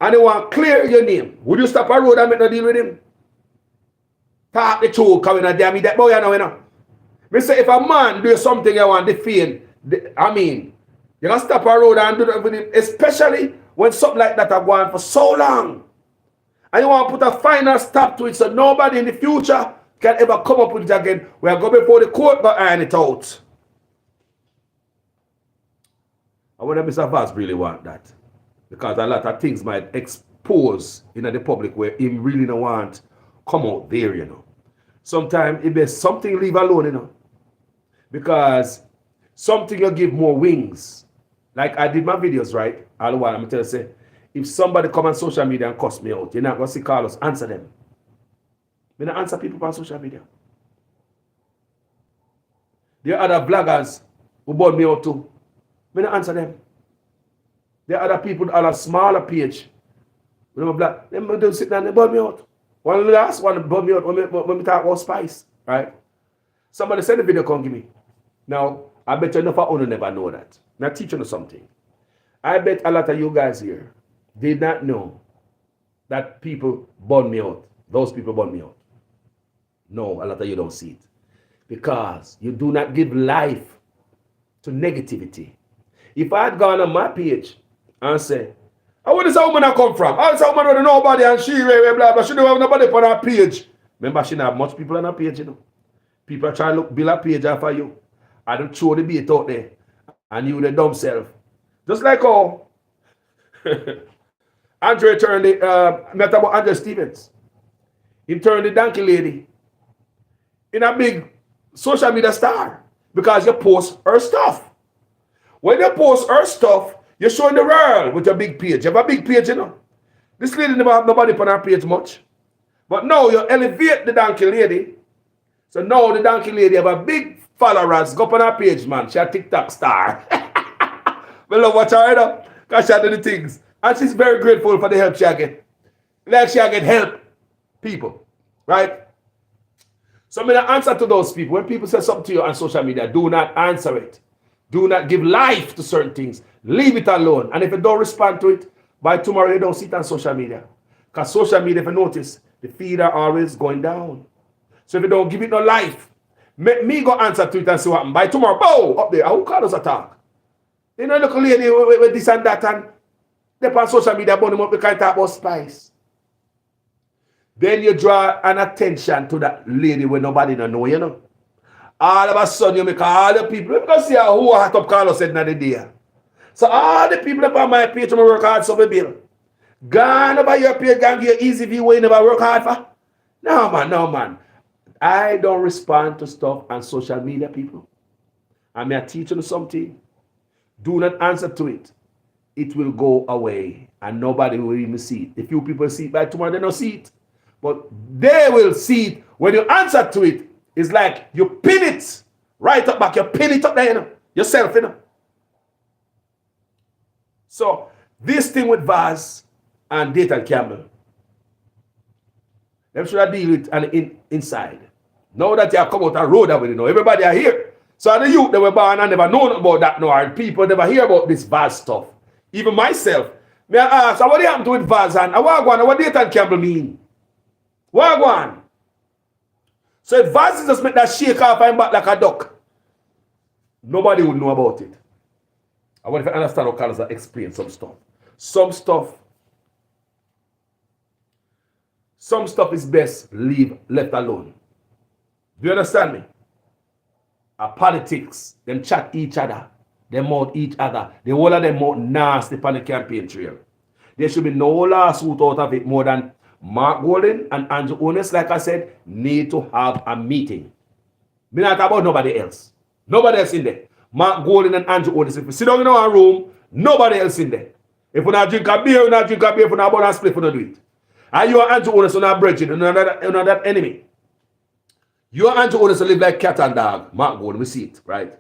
Speaker 1: and he want to clear your name, would you stop a road and make no deal with him? Talk the truth, coming and damn me that boy, you know. Me say if a man do something you want to defame, I mean, you can stop a road and do that with him, especially when something like that are going for so long. And you want to put a final stop to it so nobody in the future can ever come up with it again. We are going before the court but iron it out. I wonder if Mr. Vaz really want that. Because a lot of things might expose in the public where him really don't want come out there, you know. Sometimes if there's something leave alone, you know. Because something you give more wings. Like I did my videos, right? All the while I'm tell you, say, if somebody come on social media and cuss me out, you're not going to see Carlos answer them. I don't answer people on social media. There are other bloggers who bought me out too. I don't answer them. There are other people on a smaller page. When I'm black, they don't sit down and bought me out. One of the last one bought me out when we talk about spice, right? Somebody send the video, come give me. Now, I bet you enough of you never know that. Now, teaching you something. I bet a lot of you guys here did not know that people burn me out. Those people burn me out. No, a lot of you don't see it. Because you do not give life to negativity. If I had gone on my page and said, where does a woman come from? How does a woman don't know nobody and she blah, blah, she don't have nobody on her page. Remember, she don't have much people on her page, you know. People are trying to build a page after you. I don't throw the bait out there. And you the dumb self. Just like how Andre turned the, not about Andre Stevens. He turned the donkey lady in a big social media star because you post her stuff. When you post her stuff, you're showing the world with your big page. You have a big page, you know. This lady never have nobody on her page much. But now you elevate the donkey lady. So now the donkey lady have a big followers. Go on her page, man. She's a TikTok star. We love watch her, you know, because she do the things. And she's very grateful for the help she get. Like she get help people, right? So I'm going to answer to those people. When people say something to you on social media, do not answer it. Do not give life to certain things. Leave it alone. And if you don't respond to it, by tomorrow you don't see it on social media. Because social media, if you notice, the feed are always going down. So if you don't give it no life, make me go answer to it and see what happens. By tomorrow, bow, up there. Who call us attack? You know, look a lady with this and that, and they on social media, burn them up because they talk about spice. Then you draw an attention to that lady when nobody don't know, you know. All of a sudden, you make all the people, because see who hot up Carlos said in the day. So all the people on my page to work hard so bill. Gone over your page, gone give you easy view where you never work hard for. No, man, no, man. I don't respond to stuff on social media, people. I'm here teaching you something. Do not answer to it. It will go away and nobody will even see it. If you people see it by tomorrow, they don't see it. But they will see it. When you answer to it, it's like you pin it right up back. You pin it up there, you know, yourself, you know. So this thing with Vaz and Dayton Campbell, them should have deal with and inside. Now that you have come out and road with it, you know, everybody are here. So the youth that were born and never known about that now, and people never hear about this Vaz stuff. Even myself. May I ask, what happened to with Vaz and what Dayton Campbell mean? What going? So if Vaz just make that shake off and back like a duck, nobody would know about it. I want to understand how Carlos explain some stuff. Some stuff is best left alone. Do you understand me? Politics, them chat each other, them mouth each other. The whole of them mouth nasty on the campaign trail. There should be no lawsuit out of it more than Mark Golden and Andrew Honest, like I said, need to have a meeting. Me not talk about nobody else. Nobody else in there. Mark Golden and Andrew Honest. If we sit down in our room, nobody else in there. If we not drink a beer, we not drink a beer. If we not about a split, we not do it. And you and Andrew Honest are not bridging, you're not that enemy. You and Andrew Honest live like cat and dog. Mark Golden, we see it, right?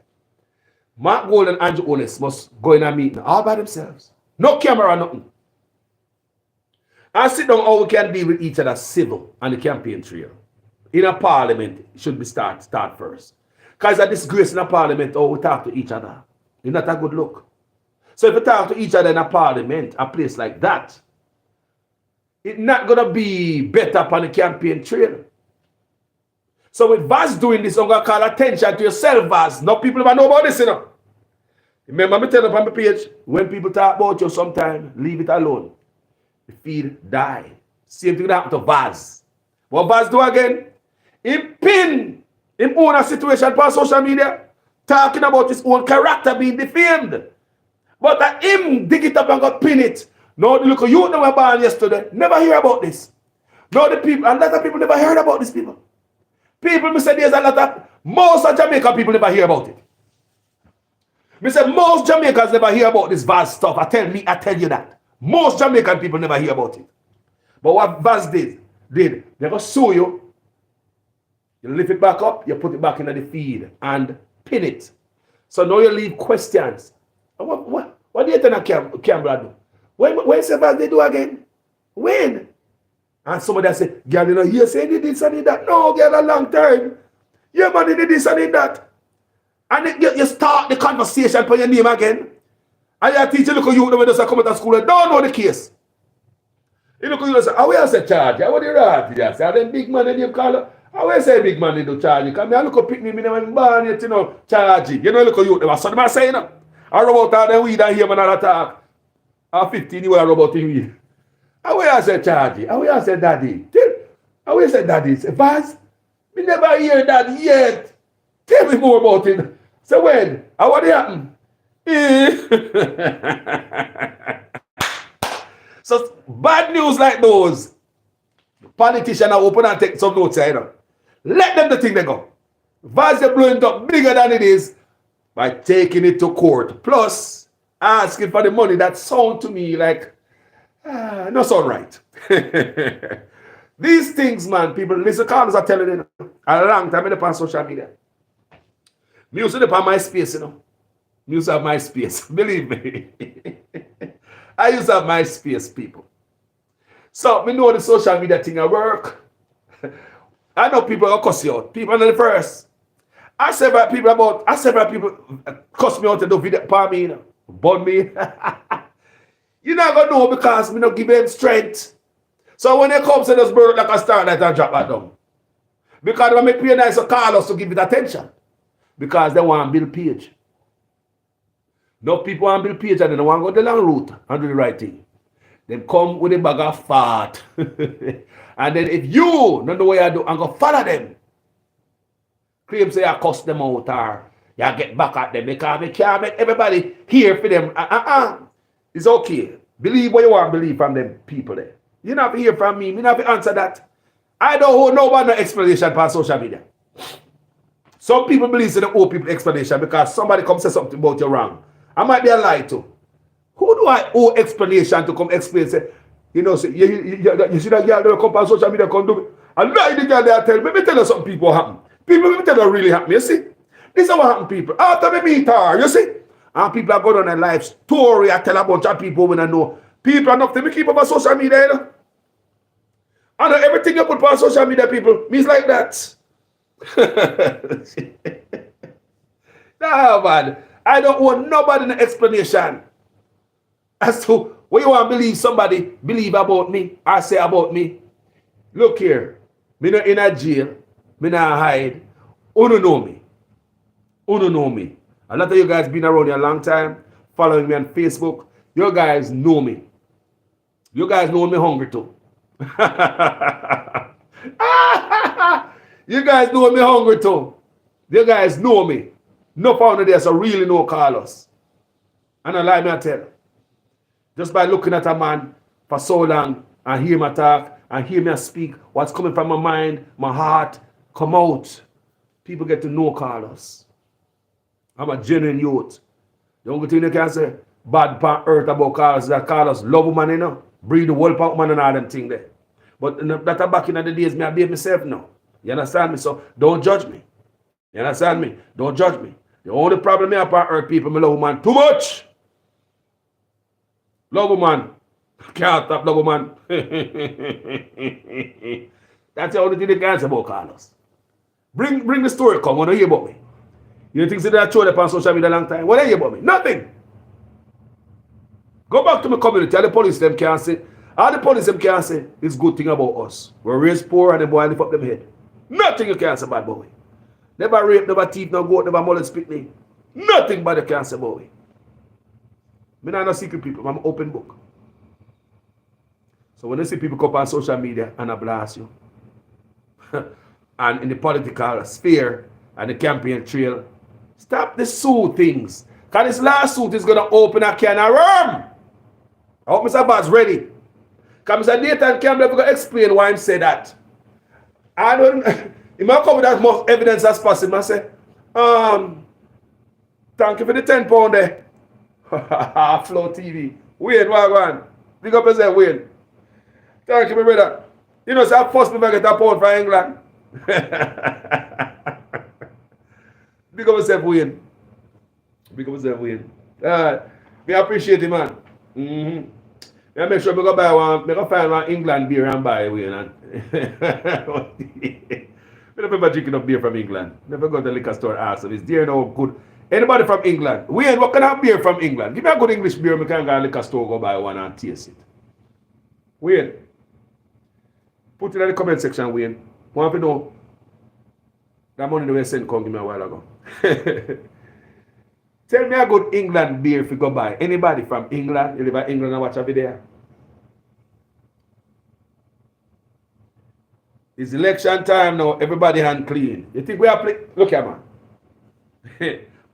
Speaker 1: Mark Gold and Andrew Holness must go in a meeting all by themselves. No camera, nothing. And sit down how we can deal with each other civil on the campaign trail. In a parliament, it should be start first. Because it's a disgrace in a parliament how we talk to each other. It's not a good look. So if we talk to each other in a parliament, a place like that, it's not going to be better upon the campaign trail. So with Vaz doing this, I'm going to call attention to yourself, Vaz. No people ever know about this, you know. Remember me telling up on my page, when people talk about you sometime, leave it alone. The feed die. Same thing that happened to Vaz. What Vaz do again? He pin him own a situation on social media, talking about his own character being defamed. But him dig it up and go pin it. No, the look you never born yesterday. Never hear about this. No, the people, and a lot of people never heard about these people. People, me say there's a lot of, most of Jamaica people never hear about it. Me say most Jamaicans never hear about this Vaz stuff. I tell you that. Most Jamaican people never hear about it. But what Vaz did, they're going to sue you. You lift it back up, you put it back into the feed and pin it. So now you leave questions. What do you think Canberra do? When say Vaz they do again? When? And somebody say, girl, you know, you say they did something that. No, girl, a long time. Yeah, man, they did this and that. And you start the conversation for your name again. And your teacher look at you when they come to school and don't know the case. You look at you and say, how will you say charge? What do you write? You say, are them big man and you call her? How will you say big man they do charge? Because I look at pick me never born yet, you know, charge. You know, look at you. So they say, you know, I rub out all them weed and hear man all talk. At 15, you will rub out the weed. How will you say charge? How will you say daddy? How will you say daddy? Say, Vaz, we never hear that yet. Tell me more about it. So when? How what happen? So bad news like those, politicians are open and take some notes here, you know. Let them the thing they go. Vaz is blowing up bigger than it is by taking it to court. Plus, asking for the money that sound to me like, not sound right. These things, man, people, listen, Carlos are telling you a long time on social media. Music upon MySpace, you know. Music have MySpace, believe me. I use up MySpace, people. So, me know the social media thing at work. I know people will cuss you out. People are the first. I several people cuss me out to do video for me, you know. Bun me. You're not going to know because me not give them strength. So when they come, say just burn like a starlight and drop that down. Because they make it nice to call us to give it attention. Because they want to build page. No people want to build page and they don't want to go the long route and do the right thing. They come with a bag of fat. And then if you don't know what you do and go follow them, claim say you cuss them out or you get back at them because they can't make everybody hear for them. It's okay. Believe what you want to believe from them people there. You don't have to hear from me. You don't have to answer that. I don't hold nobody no explanation for social media. Some people believe in the old people explanation because somebody come say something about you wrong. I might be a lie too. Who do I owe explanation to come explain? Say, you know, say, you see that girl that come on social media come do me. I lie the girl there tell me. Let me tell you something people happen. People, let me tell you what really happen. You see? This is what happened, people. After me meet her, you see? And people are going on their life story. I tell a bunch of people when I know. People are not to me keep up on social media, you know? I know everything you put on social media, people, means like that. No, man. I don't want nobody an explanation as to what you want to believe somebody believe about me or say about me. Look here. Me not in a jail. Me not hide. Uno know me. Uno know me. A lot of you guys been around here a long time, following me on Facebook. You guys know me. You guys know me hungry too. You guys know me hungry too. You guys know me. No founder there, so really no Carlos. And I lie me I tell. Just by looking at a man for so long and hear me talk and hear me speak, what's coming from my mind, my heart, come out. People get to know Carlos. I'm a genuine youth. The only thing you can say bad pan earth about Carlos is that Carlos love woman, you know. Breed the whole part man and all them thing there. But that back in the days, me I behave myself now. You understand me? So don't judge me. You understand me? Don't judge me. The only problem I have for hurt people, I love woman too much. Love woman. Can't stop love woman. That's the only thing they can say about Carlos. Bring the story, come. What do you hear about me? You think that I showed up on social media a long time? What do you hear about me? Nothing. Go back to my community. All the police them can't say. All the police them can't say it's good thing about us. We're raised poor and the boy lift up them head. Nothing you can't say about boy. Never rape, never thief, no goat, never molest picnic. Nothing bad you can't say about me. I'm not a secret people. I'm an open book. So when you see people come up on social media and I blast you, and in the political sphere and the campaign trail, stop the sue things. Because this lawsuit is going to open a can of worm. I hope Mr. Bad's ready. Because Mr. Nathan Campbell going to explain why he said that. I don't, he might come with as much evidence as possible. I say, thank you for the £10 there. Flow TV. Wayne, Wagwan. Big up yourself, Wayne. Thank you, my brother. You know, so I first me get a pound for England. Big up yourself, Wayne. Big up yourself, Wayne. We appreciate it, man. I make sure we go buy one, make a find one England beer and buy Wayne. And we don't ever drinking up beer from England. Never go to the liquor store and ask them, is there no good? Anybody from England? Wayne, what kind of beer from England? Give me a good English beer, we can go to the liquor store, go buy one and taste it. Wayne, put it in the comment section, Wayne. Want to know that money that we sent come give me a while ago. Tell me a good England beer if you go buy. Anybody from England? You live in England and watch a video? It's election time now. Everybody hand clean. You think we are playing? Look here, man.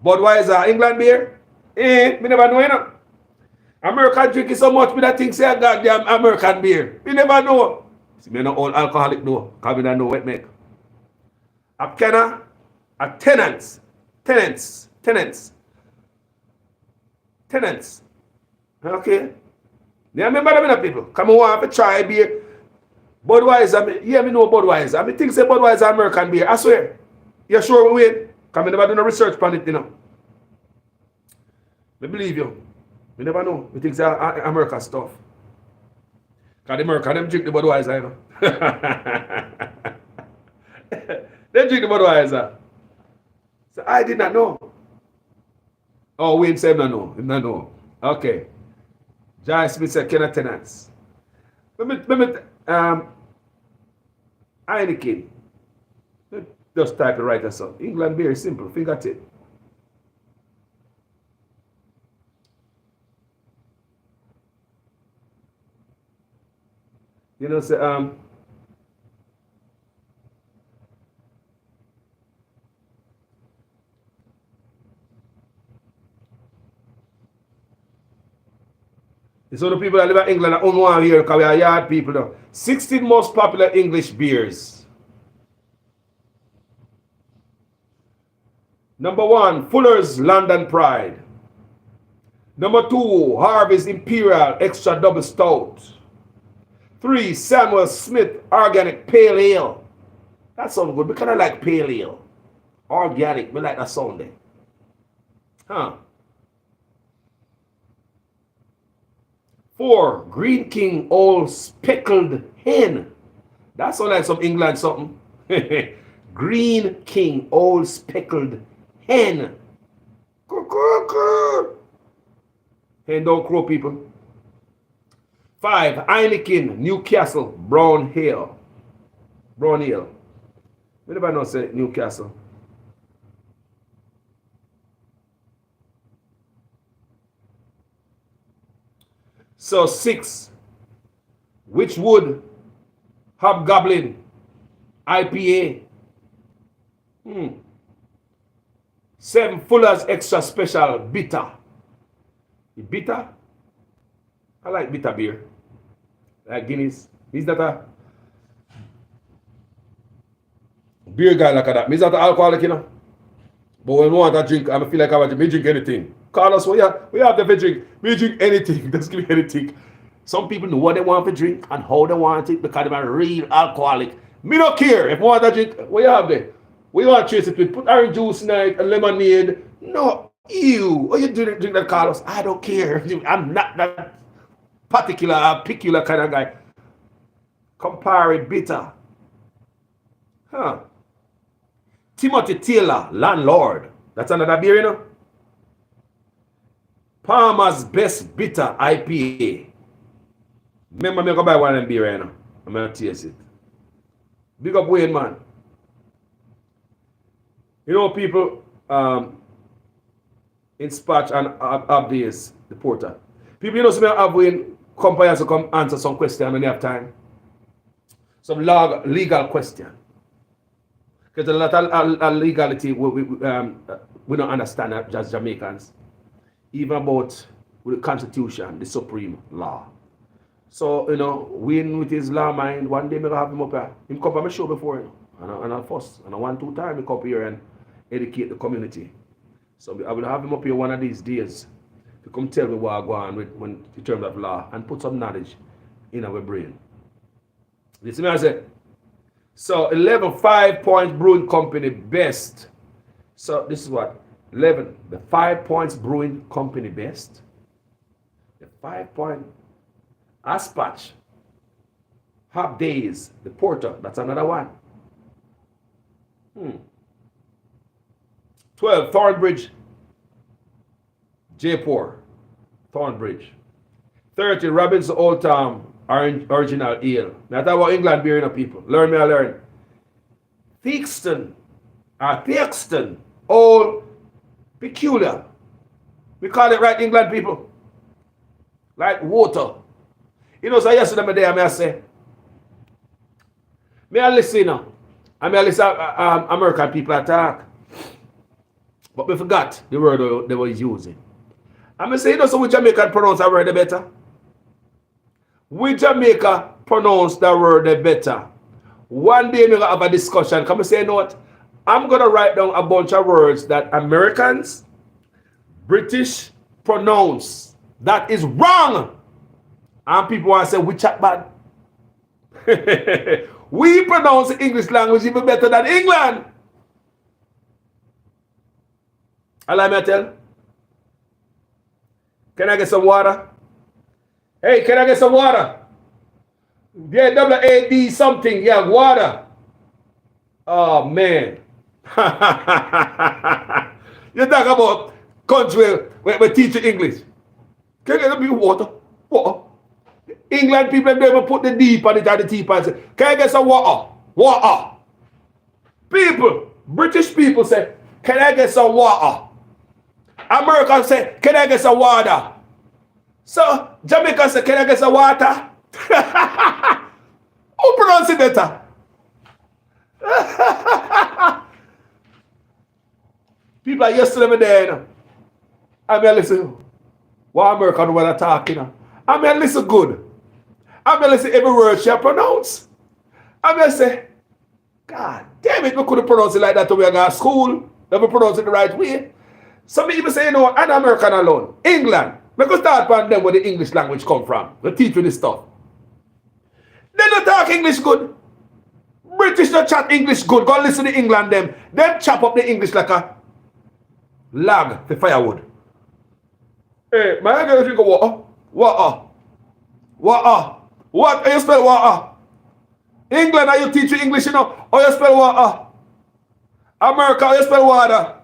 Speaker 1: Budweiser, England beer? Me never know, you know. American drinking so much, me that think say I got damn American beer. Me never know. See, me not all alcoholic though. Because me don't know what make. A Kenna, a tenants. Okay. Yeah, remember them people. Come on, have a try beer. Budweiser, yeah, me know Budweiser. I think say Budweiser American beer. I swear. You sure we wait? Because I never do no research on it, you know. I believe you. We never know. We think it's American stuff. Because the American, them drink the Budweiser, you know. They drink the Budweiser. So I did not know. Oh, Wayne said no, no. He not know. Okay. Jai Smith said, Kenna tenants. Heineken. Just type it right as so. England beer is simple. Fingertip. You know, say, so the people that live in England are only here because we are yard people now. 16 most popular English beers. Number 1, Fuller's London Pride. Number 2, Harvey's Imperial Extra Double Stout. 3, Samuel Smith Organic Pale Ale. That sounds good. We kind of like pale ale. Organic. We like that sound there. Huh. 4, Green King Old Speckled Hen. That sounds like some England something. Green King Old Speckled Hen. Hen don't crow, people. 5, Heineken Newcastle Brown Ale. Brown Ale. We never know say Newcastle. So 6, Witchwood Hobgoblin IPA. 7, Fuller's Extra Special Bitter. Bitter? I like bitter beer. Like Guinness. Is that a beer guy like that? Is that an alcoholic, you know? But when we want to drink, I feel like I want to drink anything. Carlos, we have to drink. We drink anything. Just give me anything. Some people know what they want to drink and how they want it because they're a real alcoholic. Me don't care. If we want to drink, what you have there? We want to chase it with. Put orange juice in it, a lemonade, No, you. Oh, you drink that, Carlos? I don't care. I'm not that particular, peculiar kind of guy. Campari Bitter. Huh. Timothy Taylor, Landlord. That's another beer, you know? Palmer's Best Bitter IPA. Remember, me go buy one of them beer right now. I'm going to taste it. Big up Wayne, man. You know, people, in Spatch and Abdias, the porter. People, you know, some have Wayne come by us to come answer some question when they have time. Some legal question. Because a lot of legality we don't understand as Jamaicans. Even about with the Constitution, the supreme law. So, you know, Wayne with his law mind, one day I'm going to have him up here. Him come on my show before, you know, and I first, and I 1-2 times he come up here and educate the community. So I will have him up here one of these days to come tell me what I go on with when in terms of law and put some knowledge in our brain. You see me I say? So 11 5 Points Brewing Company best. So this is what 11 the 5 Points Brewing Company best. The 5 Point Aspatch Hop Days, the Porter, that's another one. 12 Thornbridge Jaipur, Thornbridge. 30 Robinson Old Town Original Ale. Now talk about England beer, you know, people. Learn me, I learn. Theakston Old Peculiar. We call it right, England people. Like water. You know, so yesterday day I say, I listen, you know. I listen American people attack. But we forgot the word they were using. I'm say, you know, so we Jamaican pronounce that word better. We Jamaica pronounce that word better. One day we're going to have a discussion. Come and say, you know what? I'm going to write down a bunch of words that Americans, British pronounce. That is wrong. And people want to say, we chat bad. We pronounce the English language even better than England. Allow me to tell. Can I get some water? Hey, can I get some water? Yeah, WAD something. Yeah, water. Oh, man. You talk about country where we teach English. Can I get me water? Water. England people never put the deep on it and the deep and say, can I get some water? Water. People, British people say, can I get some water? Americans say, can I get some water? So, Jamaicans say, can I get some water? Who pronounce it better? People are yesterday there, you know. I mean, listen, what American were talking, you know. I mean, listen good. I mean, listen every word she pronounce. I mean, say, God damn it, we couldn't pronounce it like that when we go to school. Never pronounce it the right way. Some people say, you know, an American alone. England. We could start from them where the English language come from. They teach you this stuff. They don't talk English good. British don't chat English good. Go listen to England them. Them chop up the English like a log for firewood. Hey, my girl, if you go water. Water. Water. What? How you spell water? England, how you teach you English, you know? How you spell water? America, how you spell water?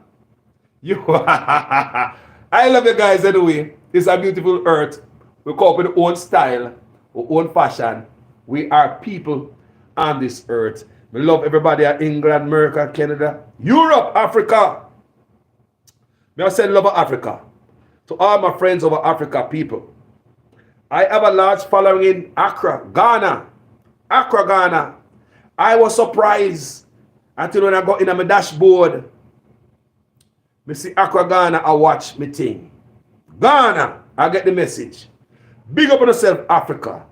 Speaker 1: You, I love you guys anyway. It's a beautiful earth. We come up with our own style, our own fashion. We are people on this earth. We love everybody at England, America, Canada, Europe, Africa. May I say love of Africa to all my friends over Africa people. I have a large following in Accra, Ghana. Accra, Ghana. I was surprised until when I got in on my dashboard. I see Accra, Ghana, I watch me thing. Ghana, I get the message. Big up on yourself, Africa.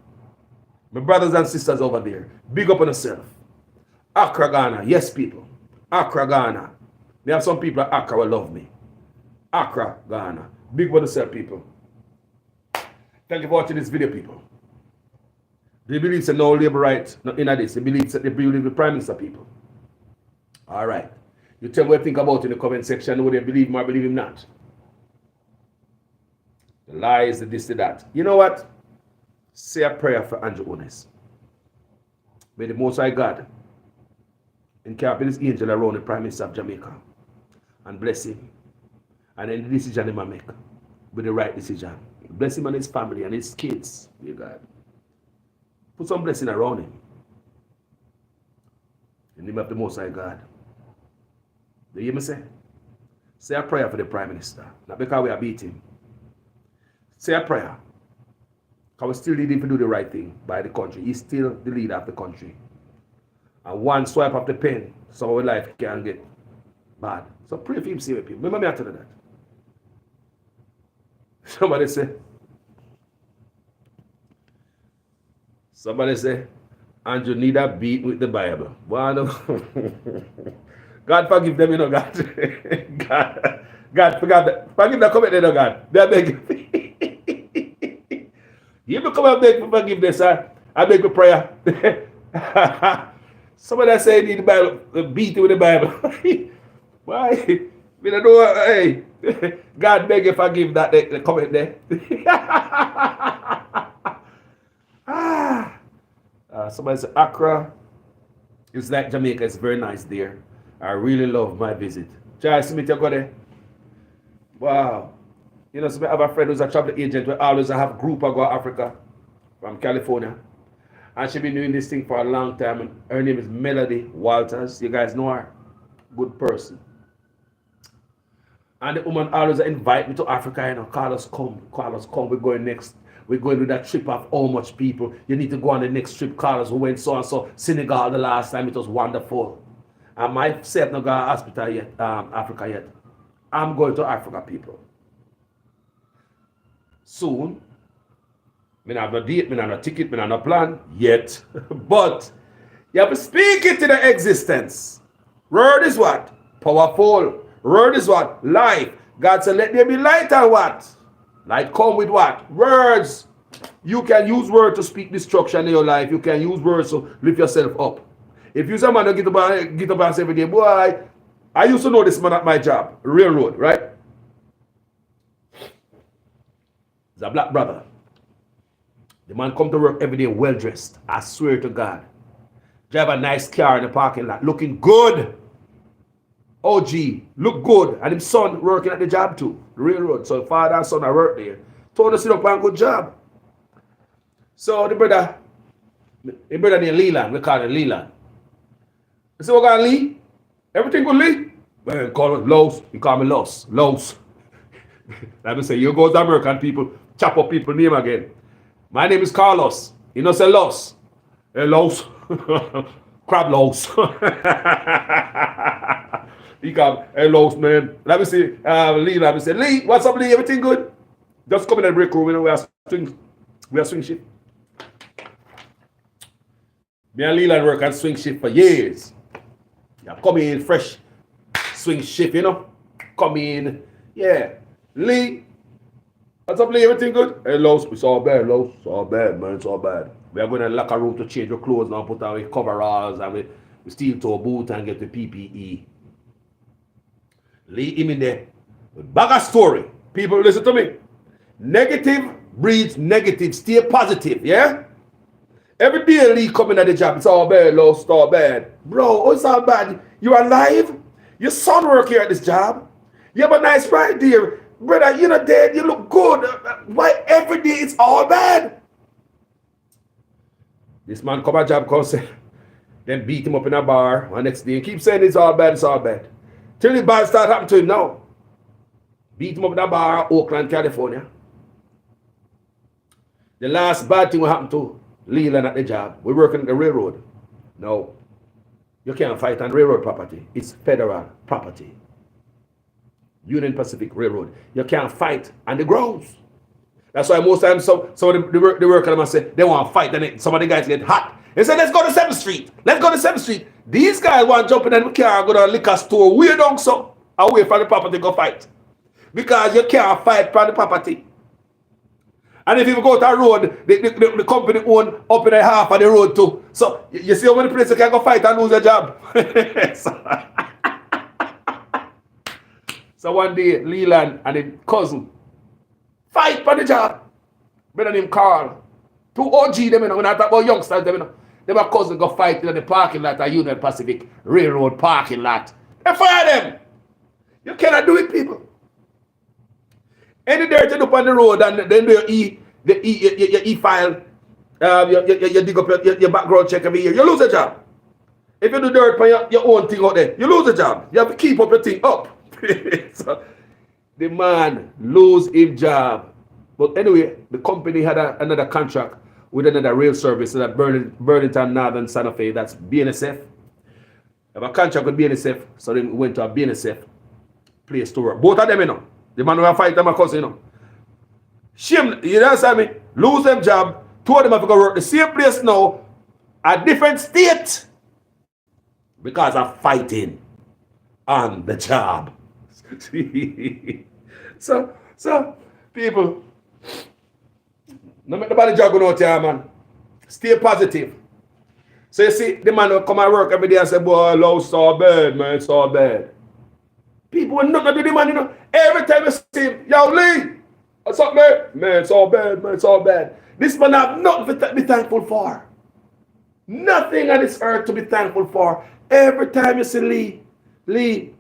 Speaker 1: My brothers and sisters over there. Big up on yourself. Accra, Ghana. Yes, people. Accra, Ghana. There have some people at Accra will love me. Accra, Ghana. Big up on yourself, people. Thank you for watching this video, people. Do you believe that no labor right in this? You believe that they believe the Prime Minister, people? All right. You tell me what you think about it in the comment section, whether you believe him or believe him not. The lies, the this, the that. You know what? Say a prayer for Andrew Honest. May the Most High God encamp his angel around the Prime Minister of Jamaica and bless him. And any decision he might make be the right decision. Bless him and his family and his kids, dear God. Put some blessing around him. In the name of the Most High God. Do you hear me say? Say a prayer for the Prime Minister. Not because we are beating. Say a prayer. Because we still need him to do the right thing by the country. He's still the leader of the country. And one swipe of the pen, some of our life can get bad. So pray for him, see people. Remember me after that. Somebody say, Andrew need a beat with the Bible. Well, no. God forgive them, you know, God. God forgive them. Forgive the comment, you know, God. They beg. You come and beg for forgiveness, sir. I beg for prayer. Somebody say need the Bible, beat it with the Bible. Why? We don't know, hey. God beg you forgive that the comment there. Somebody said Accra is like Jamaica. It's very nice there. I really love my visit. Charles Smith, you go there? Wow. You know, so I have a friend who's a travel agent. We always have a group of go to Africa from California. And she's been doing this thing for a long time. And her name is Melody Walters. You guys know her. Good person. And the woman always invite me to Africa, you know, Carlos, come, we're going next. We're going to that trip of how much people. You need to go on the next trip, Carlos. We went so and so, Senegal the last time, it was wonderful. And myself not going to hospital yet, Africa yet. I'm going to Africa, people. Soon. I have no date, I have no ticket, I have no plan yet. But you have to speak it to the existence. Word is what? Powerful. Word is what? Life. God said, let there be light and what? Light come with what? Words. You can use words to speak destruction in your life. You can use words to lift yourself up. If you someone get up and say every day, boy, I used to know this man at my job, railroad, right? He's a black brother. The man come to work every day well dressed. I swear to God. Drive a nice car in the parking lot, looking good. OG, look good. And his son working at the job too, the railroad. So father and son are work there. Told us to sit up and good job. So the brother named Leland, we call him Leland. I said, what got Lee? Everything good, Lee? Man, call it Los. He call me Los. Let me say, you go to American people, chop up people name again. My name is Carlos. You know, say Los. Hey, Los. Crab Los. He come, hey, Los, man. Let me see, Lee, let me say, Lee, what's up, Lee? Everything good? Just come in the break room, you know, we are swing shift. Me and Leland work on swing shift for years. Yeah, come in fresh swing shift, you know. Come in, yeah. Lee, what's up, Lee? Everything good? Hey, Los, it's all bad, Los. It's all bad, man. It's all bad. We are going to the locker room to change your clothes now, put our coveralls, and we steel toe boot and get the PPE. Lee him in there. Back a story. People, listen to me. Negative breeds negative. Stay positive, yeah? Every day Lee coming at the job, it's all bad, Los, it's all bad. Bro, oh, it's all bad. You alive? Your son work here at this job. You have a nice ride there. Brother, you're not dead. You look good. Why every day it's all bad? This man come at job, come say, then beat him up in a bar. And next day, he keep saying it's all bad, it's all bad. Till the bad start happening to him now. Beat him up in a bar, Oakland, California. The last bad thing will happen to Leland at the job. We're working at the railroad. No. You can't fight on railroad property. It's federal property. Union Pacific Railroad. You can't fight on the grounds. That's why most times some of the workers must say they want to fight, then some of the guys get hot. They say, let's go to 7th Street. Let's go to 7th Street. These guys want to jump in the car and go to a liquor store. We don't so away from the property go fight. Because you can't fight from the property. And if you go to a road, the company own up in the half of the road too. So you see how many places you can go fight and lose a job. So one day, Leland and his cousin fight for the job. Better name Carl. Two OG them, you know, when I talk about youngsters, them, you know. Them a cousin go fight in the parking lot of Union Pacific Railroad parking lot. They fire them. You cannot do it, people. Any dirt you do on the road and then you e-file, you dig up your background check every year, you lose a job. If you do dirt on your own thing out there, you lose a job. You have to keep up your thing up. So, the man lose his job. But anyway, the company had another contract with another rail service at Burlington Northern Santa Fe, that's BNSF. Have a contract with BNSF, so they went to a BNSF place to work. Both of them, you know. The man who fight them, my cousin, you know. Shame, you understand me? Lose them job, two of them have to go work the same place now, a different state, because of fighting on the job. so, people, no make nobody juggle out here, man. Stay positive. So you see, the man will come and work every day and say, boy, love so bad, man, it's so bad. People will not do the man, you know. Every time you see him, yo, Lee, what's up, man? Man, it's all bad, man, it's all bad. This man have nothing to be thankful for. Nothing on this earth to be thankful for. Every time you see Lee,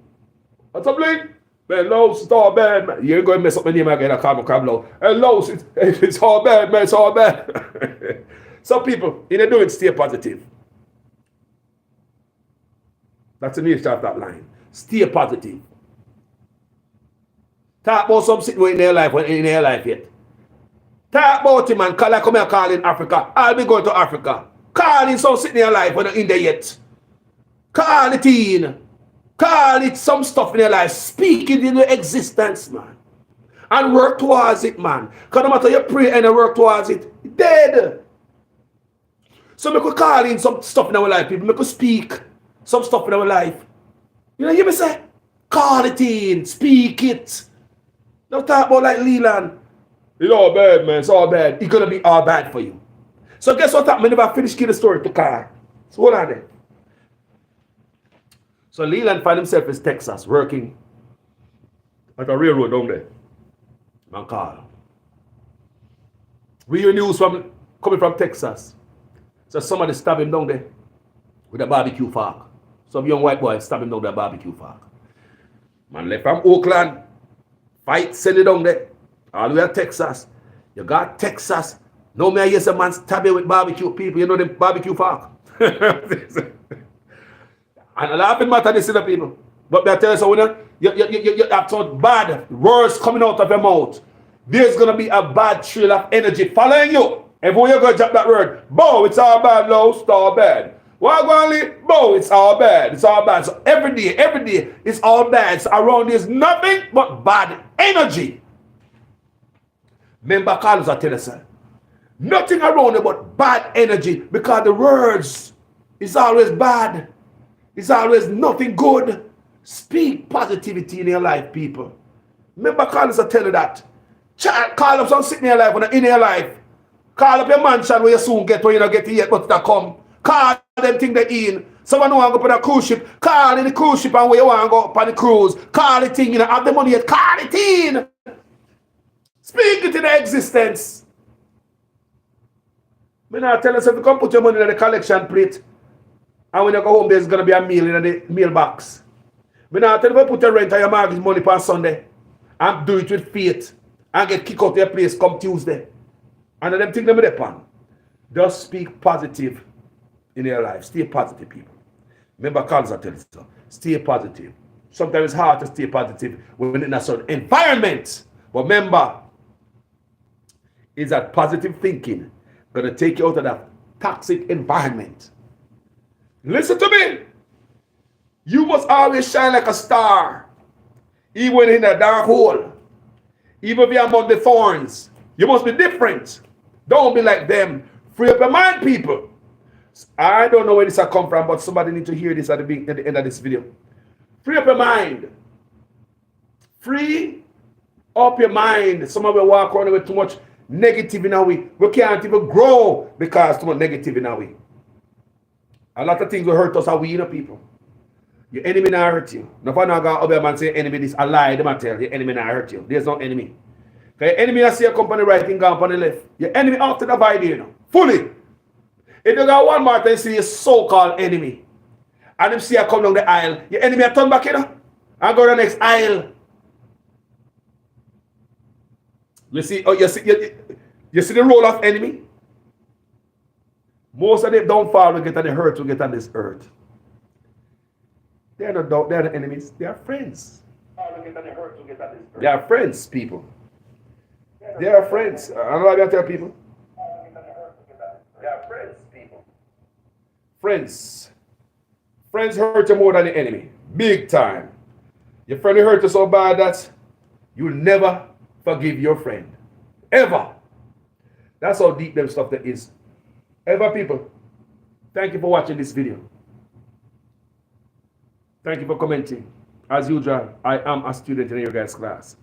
Speaker 1: what's up, Lee? Man, Lowe's, it's all bad, man. You ain't going to mess up my name again. I call my crab Lowe's. Hey, Lowe's, it's all bad, man. It's all bad. Some people, in the doing, stay positive. That's the nature of that line. Stay positive. Talk about some situation in their life when in their life yet. Talk about him and call I come here call in Africa. I'll be going to Africa. Call in some sitting in your life when you're in there yet. Call it in. Call it some stuff in your life. Speak it into existence, man. And work towards it, man. Because no matter you pray and you work towards it, it's dead. So we could call in some stuff in our life, people. We could speak some stuff in our life. You know, you me say? Call it in. Speak it. Don't talk about like Leland. It's all bad, man. It's all bad. It's going to be all bad for you. So guess what happened? I never finished the story to Carl. So hold on there. So Leland found himself in Texas working at a railroad down there. Man, Carl. We hear news coming from Texas. So somebody stabbed him down there with a barbecue fork. Some young white boy stabbed him down with a barbecue fork. Man left from Oakland. Fight, send it down there. All the way to Texas. You got Texas. No man, yes, a man stab you with barbecue people. You know them barbecue fork. And a lot of matter this to the people. But I tell you something, you have some bad words coming out of your mouth. There's going to be a bad trail of energy following you. Everywhere you go, drop that word. Bow, it's all bad, low, it's all bad. Why go bow, it's all bad. It's all bad. So every day, it's all bad. So around there's nothing but bad energy. Remember, Carlos, I tell you, sir. Nothing around it but bad energy because the words is always bad. It's always nothing good. Speak positivity in your life, people. Remember, Carlos, I tell you that. Call up some sitting in your life when in your life. Call up your mansion where you soon get where you don't get yet, but that come. Call them thing they in. Someone who want to go on a cruise ship. Call in the cruise ship and where you want to go up on the cruise. Call the thing, you know, have the money yet. Call it in. Speak it into existence. Me not tell us if you come put your money in the collection plate. And when you go home, there's going to be a meal in the mailbox. Me not tell you if you put your rent or your mortgage money on Sunday. And do it with faith. And get kicked out of your place come Tuesday. And them things them upon. Just speak positive in your life. Stay positive, people. Remember, Carlos, I tell you so. Stay positive. Sometimes it's hard to stay positive when we're in a certain environment. But remember, is that positive thinking going to take you out of that toxic environment? Listen to me. You must always shine like a star. Even in a dark hole. Even if you're among the thorns. You must be different. Don't be like them. Free up your mind, people. I don't know where this has come from, but somebody need to hear this at the end of this video. Free up your mind. Free up your mind. Some of you walk around with too much negative in our way. We can't even grow because too much negative in our way. A lot of things will hurt us, how we, people. Your enemy not hurt you. No fun not go up there and say enemy this a lie, them a tell your enemy not hurt you. There's no enemy. Okay, your enemy I see a company right thing gone on the left. Your enemy after the divide you know. Fully. If you got one more time see your so-called enemy. And them see you come down the aisle, your enemy a turn back, you know, and go to the next aisle. You see, you see the role of enemy? Most of them don't fall, we get on the hurt, we get on this earth. They're not enemies, they are friends. They are friends, people. They are friends. I don't know how to tell people. They are friends, people. Friends. Friends hurt you more than the enemy. Big time. Your friend hurt you so bad that you'll never forgive your friend. Ever. That's how deep them stuff that is. Ever, people. Thank you for watching this video. Thank you for commenting. As usual, I am a student in your guys' class.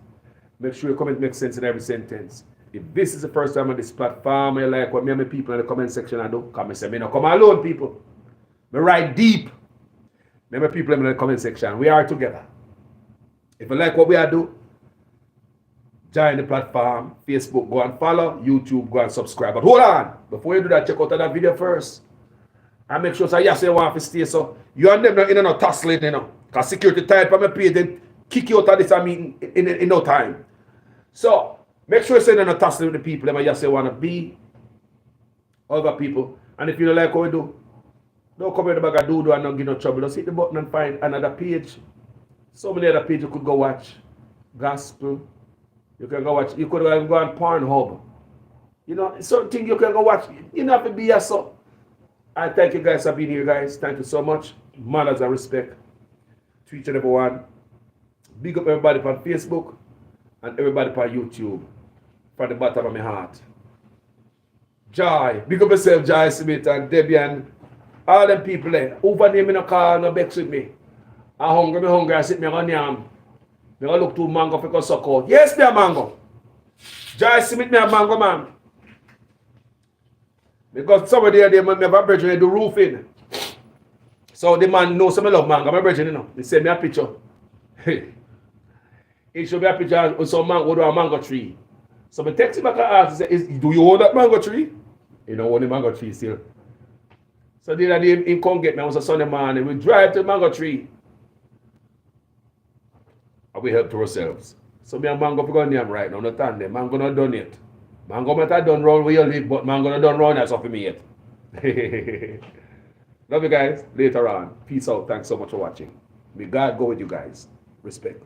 Speaker 1: Make sure your comment makes sense in every sentence. If this is the first time on this platform, you like what me and my people in the comment section I do, come and say, me no come alone, people. Me ride deep. Me and my people in the comment section. We are together. If you like what we are do, join the platform. Facebook, go and follow. YouTube, go and subscribe. But hold on. Before you do that, check out that video first. And make sure yes, you want to stay. So you and them in no tussling, you know. Because security type on my page, then kick you out of this meeting in no time. So make sure you say you're not tussling with the people. Them yes, you want to be other people. And if you don't like what we do, don't come here the bag of doodle and not give no trouble. Just hit the button and find another page. So many other pages you could go watch. Gospel. You can go watch. You could go on Pornhub. You know, certain things you can go watch. You don't have to be a so. I thank you guys for being here, guys. Thank you so much. Manners and respect to each and every one. Big up everybody on Facebook and everybody on YouTube. From the bottom of my heart. Joy. Big up yourself, Joy Smith and Debbie and all them people there. Over there, me no call, no bex with me. I hungry, I sit me on yam. Me go look to mango for suck out. Yes, me a mango. Joy Smith, me a mango, man. Because somebody there, me have a brethren do roofing. So the man knows some love mango. My brethren, you know. He send me a picture. He showed me a picture of some mango, with a mango tree. So I text him back and ask, do you own that mango tree? He don't own the mango tree still. So the other day, he come get me. I was a Sunday morning. We drive to the mango tree. And we help to ourselves. So me and mango go name right now. Not time them. Mango not done yet. Mango might have done round where you live, but mango not done round that's off of me yet. Love you guys. Later on. Peace out. Thanks so much for watching. May God go with you guys. Respect.